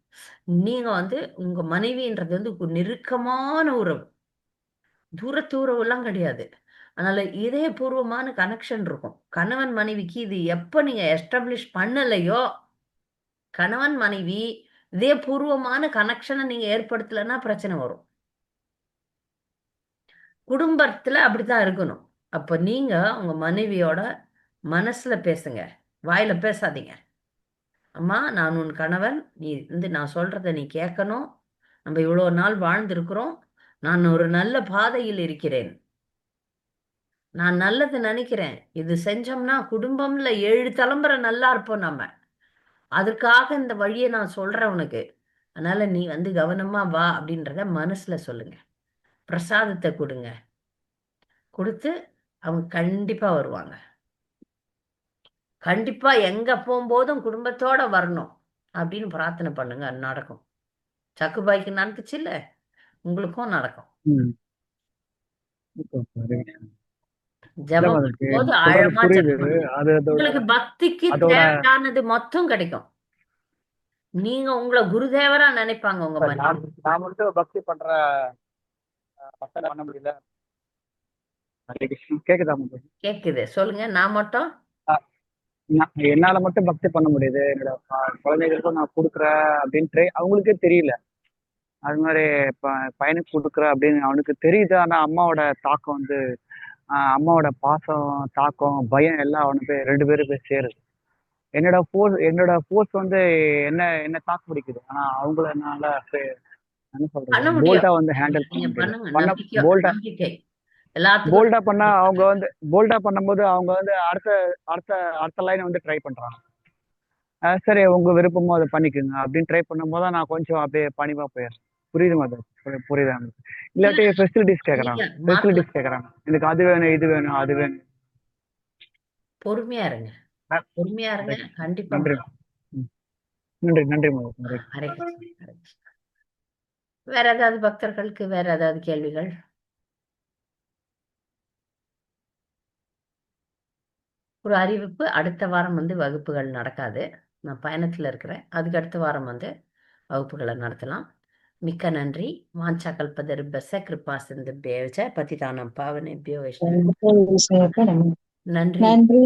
நீங்க வந்து உங்க மனைவின்றது வந்து ஒரு நெருக்கமான உறவு, தூரத்து உறவுலாம் கிடையாது. அதனால இதயபூர்வமான கனெக்ஷன் இருக்கும். கணவன் மனைவிக்கு இது எப்ப நீங்க எஸ்டாப்ளிஷ் பண்ணலையோ, கணவன் மனைவி இதயபூர்வமான கனெக்ஷனை நீங்க ஏற்படுத்தலைன்னா பிரச்சனை வரும். குடும்பத்துல அப்படித்தான் இருக்கணும். அப்ப நீங்க உங்க மனைவியோட மனசுல பேசுங்க, வாயில பேசாதீங்க. அம்மா, நான் உன் கணவன், நீ வந்து நான் சொல்றத நீ கேட்கணும். நம்ம இவ்வளவு நாள் வாழ்ந்திருக்கிறோம். நான் ஒரு நல்ல பாதையில் இருக்கிறேன். நான் நல்லது நினைக்கிறேன். இது செஞ்சோம்னா குடும்பம்ல 7 தலைமுறை நல்லா இருப்போம் நம்ம. அதுக்காக இந்த வழியை நான் சொல்றேன் உனக்கு. அதனால நீ வந்து கவனமா வா அப்படின்றத மனசுல சொல்லுங்க. பிரசாதத்தை கொடுங்க. கொடுத்து அவங்க கண்டிப்பா வருவாங்க. கண்டிப்பா எங்க போகும்போதும் குடும்பத்தோட வரணும் அப்படின்னு பிரார்த்தனை பண்ணுங்க, அது நடக்கும். சக்குபாய்க்கு நடந்துச்சு இல்ல, உங்களுக்கும் நடக்கும். ம். Super sir. இல்ல ஜெபம் எனக்கு போது நீங்க சொல்றது ஆழமா புரியுது. ஜெபம் பண்ணுங்க. அது அதோட உங்களுக்கு பக்திக்கு அதோட தேவையானது மொத்தம் கிடைக்கும். நீங்க உங்களை குருதேவரா நினைப்பாங்க உங்க இப்ப மனைவி. நான் மட்டும் பக்தி பண்ற பக்தரை பண்ண முடியல. ஹரே கிருஷ்ணா. கேக்குதா உங்களுக்கு? கேக்குது, சொல்லுங்க. நான் மட்டும் என்னால மட்டும் பக்தி பண்ண முடியுது. என்னோட குழந்தைகளுக்கும் நான் கொடுக்குறேன் அப்படின்னு அவங்களுக்கே தெரியல. அது மாதிரி பையனுக்கு கொடுக்குறேன் அப்படின்னு அவனுக்கு தெரியுது. ஆனா அம்மாவோட தாக்கம் வந்து அம்மாவோட பாசம், தாக்கம், பயம் எல்லாம் அவனுக்கு 2 பேரும் போய் சேருது. என்னோட ஃபோர்ஸ் வந்து என்ன தாக்கு பிடிக்குது. ஆனா அவங்கள என்னால என்ன பண்ண சொல்றது, முடியும். போல்டா வந்து ஹேண்டில் பண்ண நீங்க முடியல. பண்ணுங்க, பண்ண நம்பிக்கை போல்டா நம்பிக்கை எல்லாத்துக்கும் போல்டா பண்ணா அவங்க வந்து போல்டா பண்ணும்போது அவங்க வந்து அடுத்த அடுத்த அடுத்த லைன் வந்து ட்ரை பண்றாங்க. சரி உங்க விருப்பமோ அதை பண்ணிக்கோங்க அப்படின்னு ட்ரை பண்ணும்போது நான் கொஞ்சம் அப்படியே பணிவா போயிடுறேன். புரியுது மாதிரி புரியுதா உங்களுக்கு? இல்லாட்டி இல்ல, ஃபெசிலிட்டிஸ் நீங்க கேட்குறாங்க. எனக்கு அது வேணும், இது வேணும், அது வேணும். பொறுமையா இருங்க, பொறுமையா இருங்க. கண்டிப்பா நன்றி. மாறும். ம். நன்றி நன்றி மாதிரி. ஹரே கிருஷ்ணா, ஹரே கிருஷ்ணா. வேற ஏதாவது பக்தர்களுக்கு வேற ஏதாவது கேள்விகள்? ஒரு அறிவிப்பு, அடுத்த வாரம் வந்து வகுப்புகள் நடக்காது. நான் பயணத்துல இருக்கிறேன். அதுக்கு அடுத்த வாரம் வந்து வகுப்புகளை நடத்தலாம். மிக்க நன்றி. வாஞ்சா கல்பதருபஸ்ஸ கிருபா சிந்துப்யேவ ச பதிதானம் பாவனேப்யோ வைஷ்ணவ. விஷயத்தை நம்ம நன்றி. நன்றி.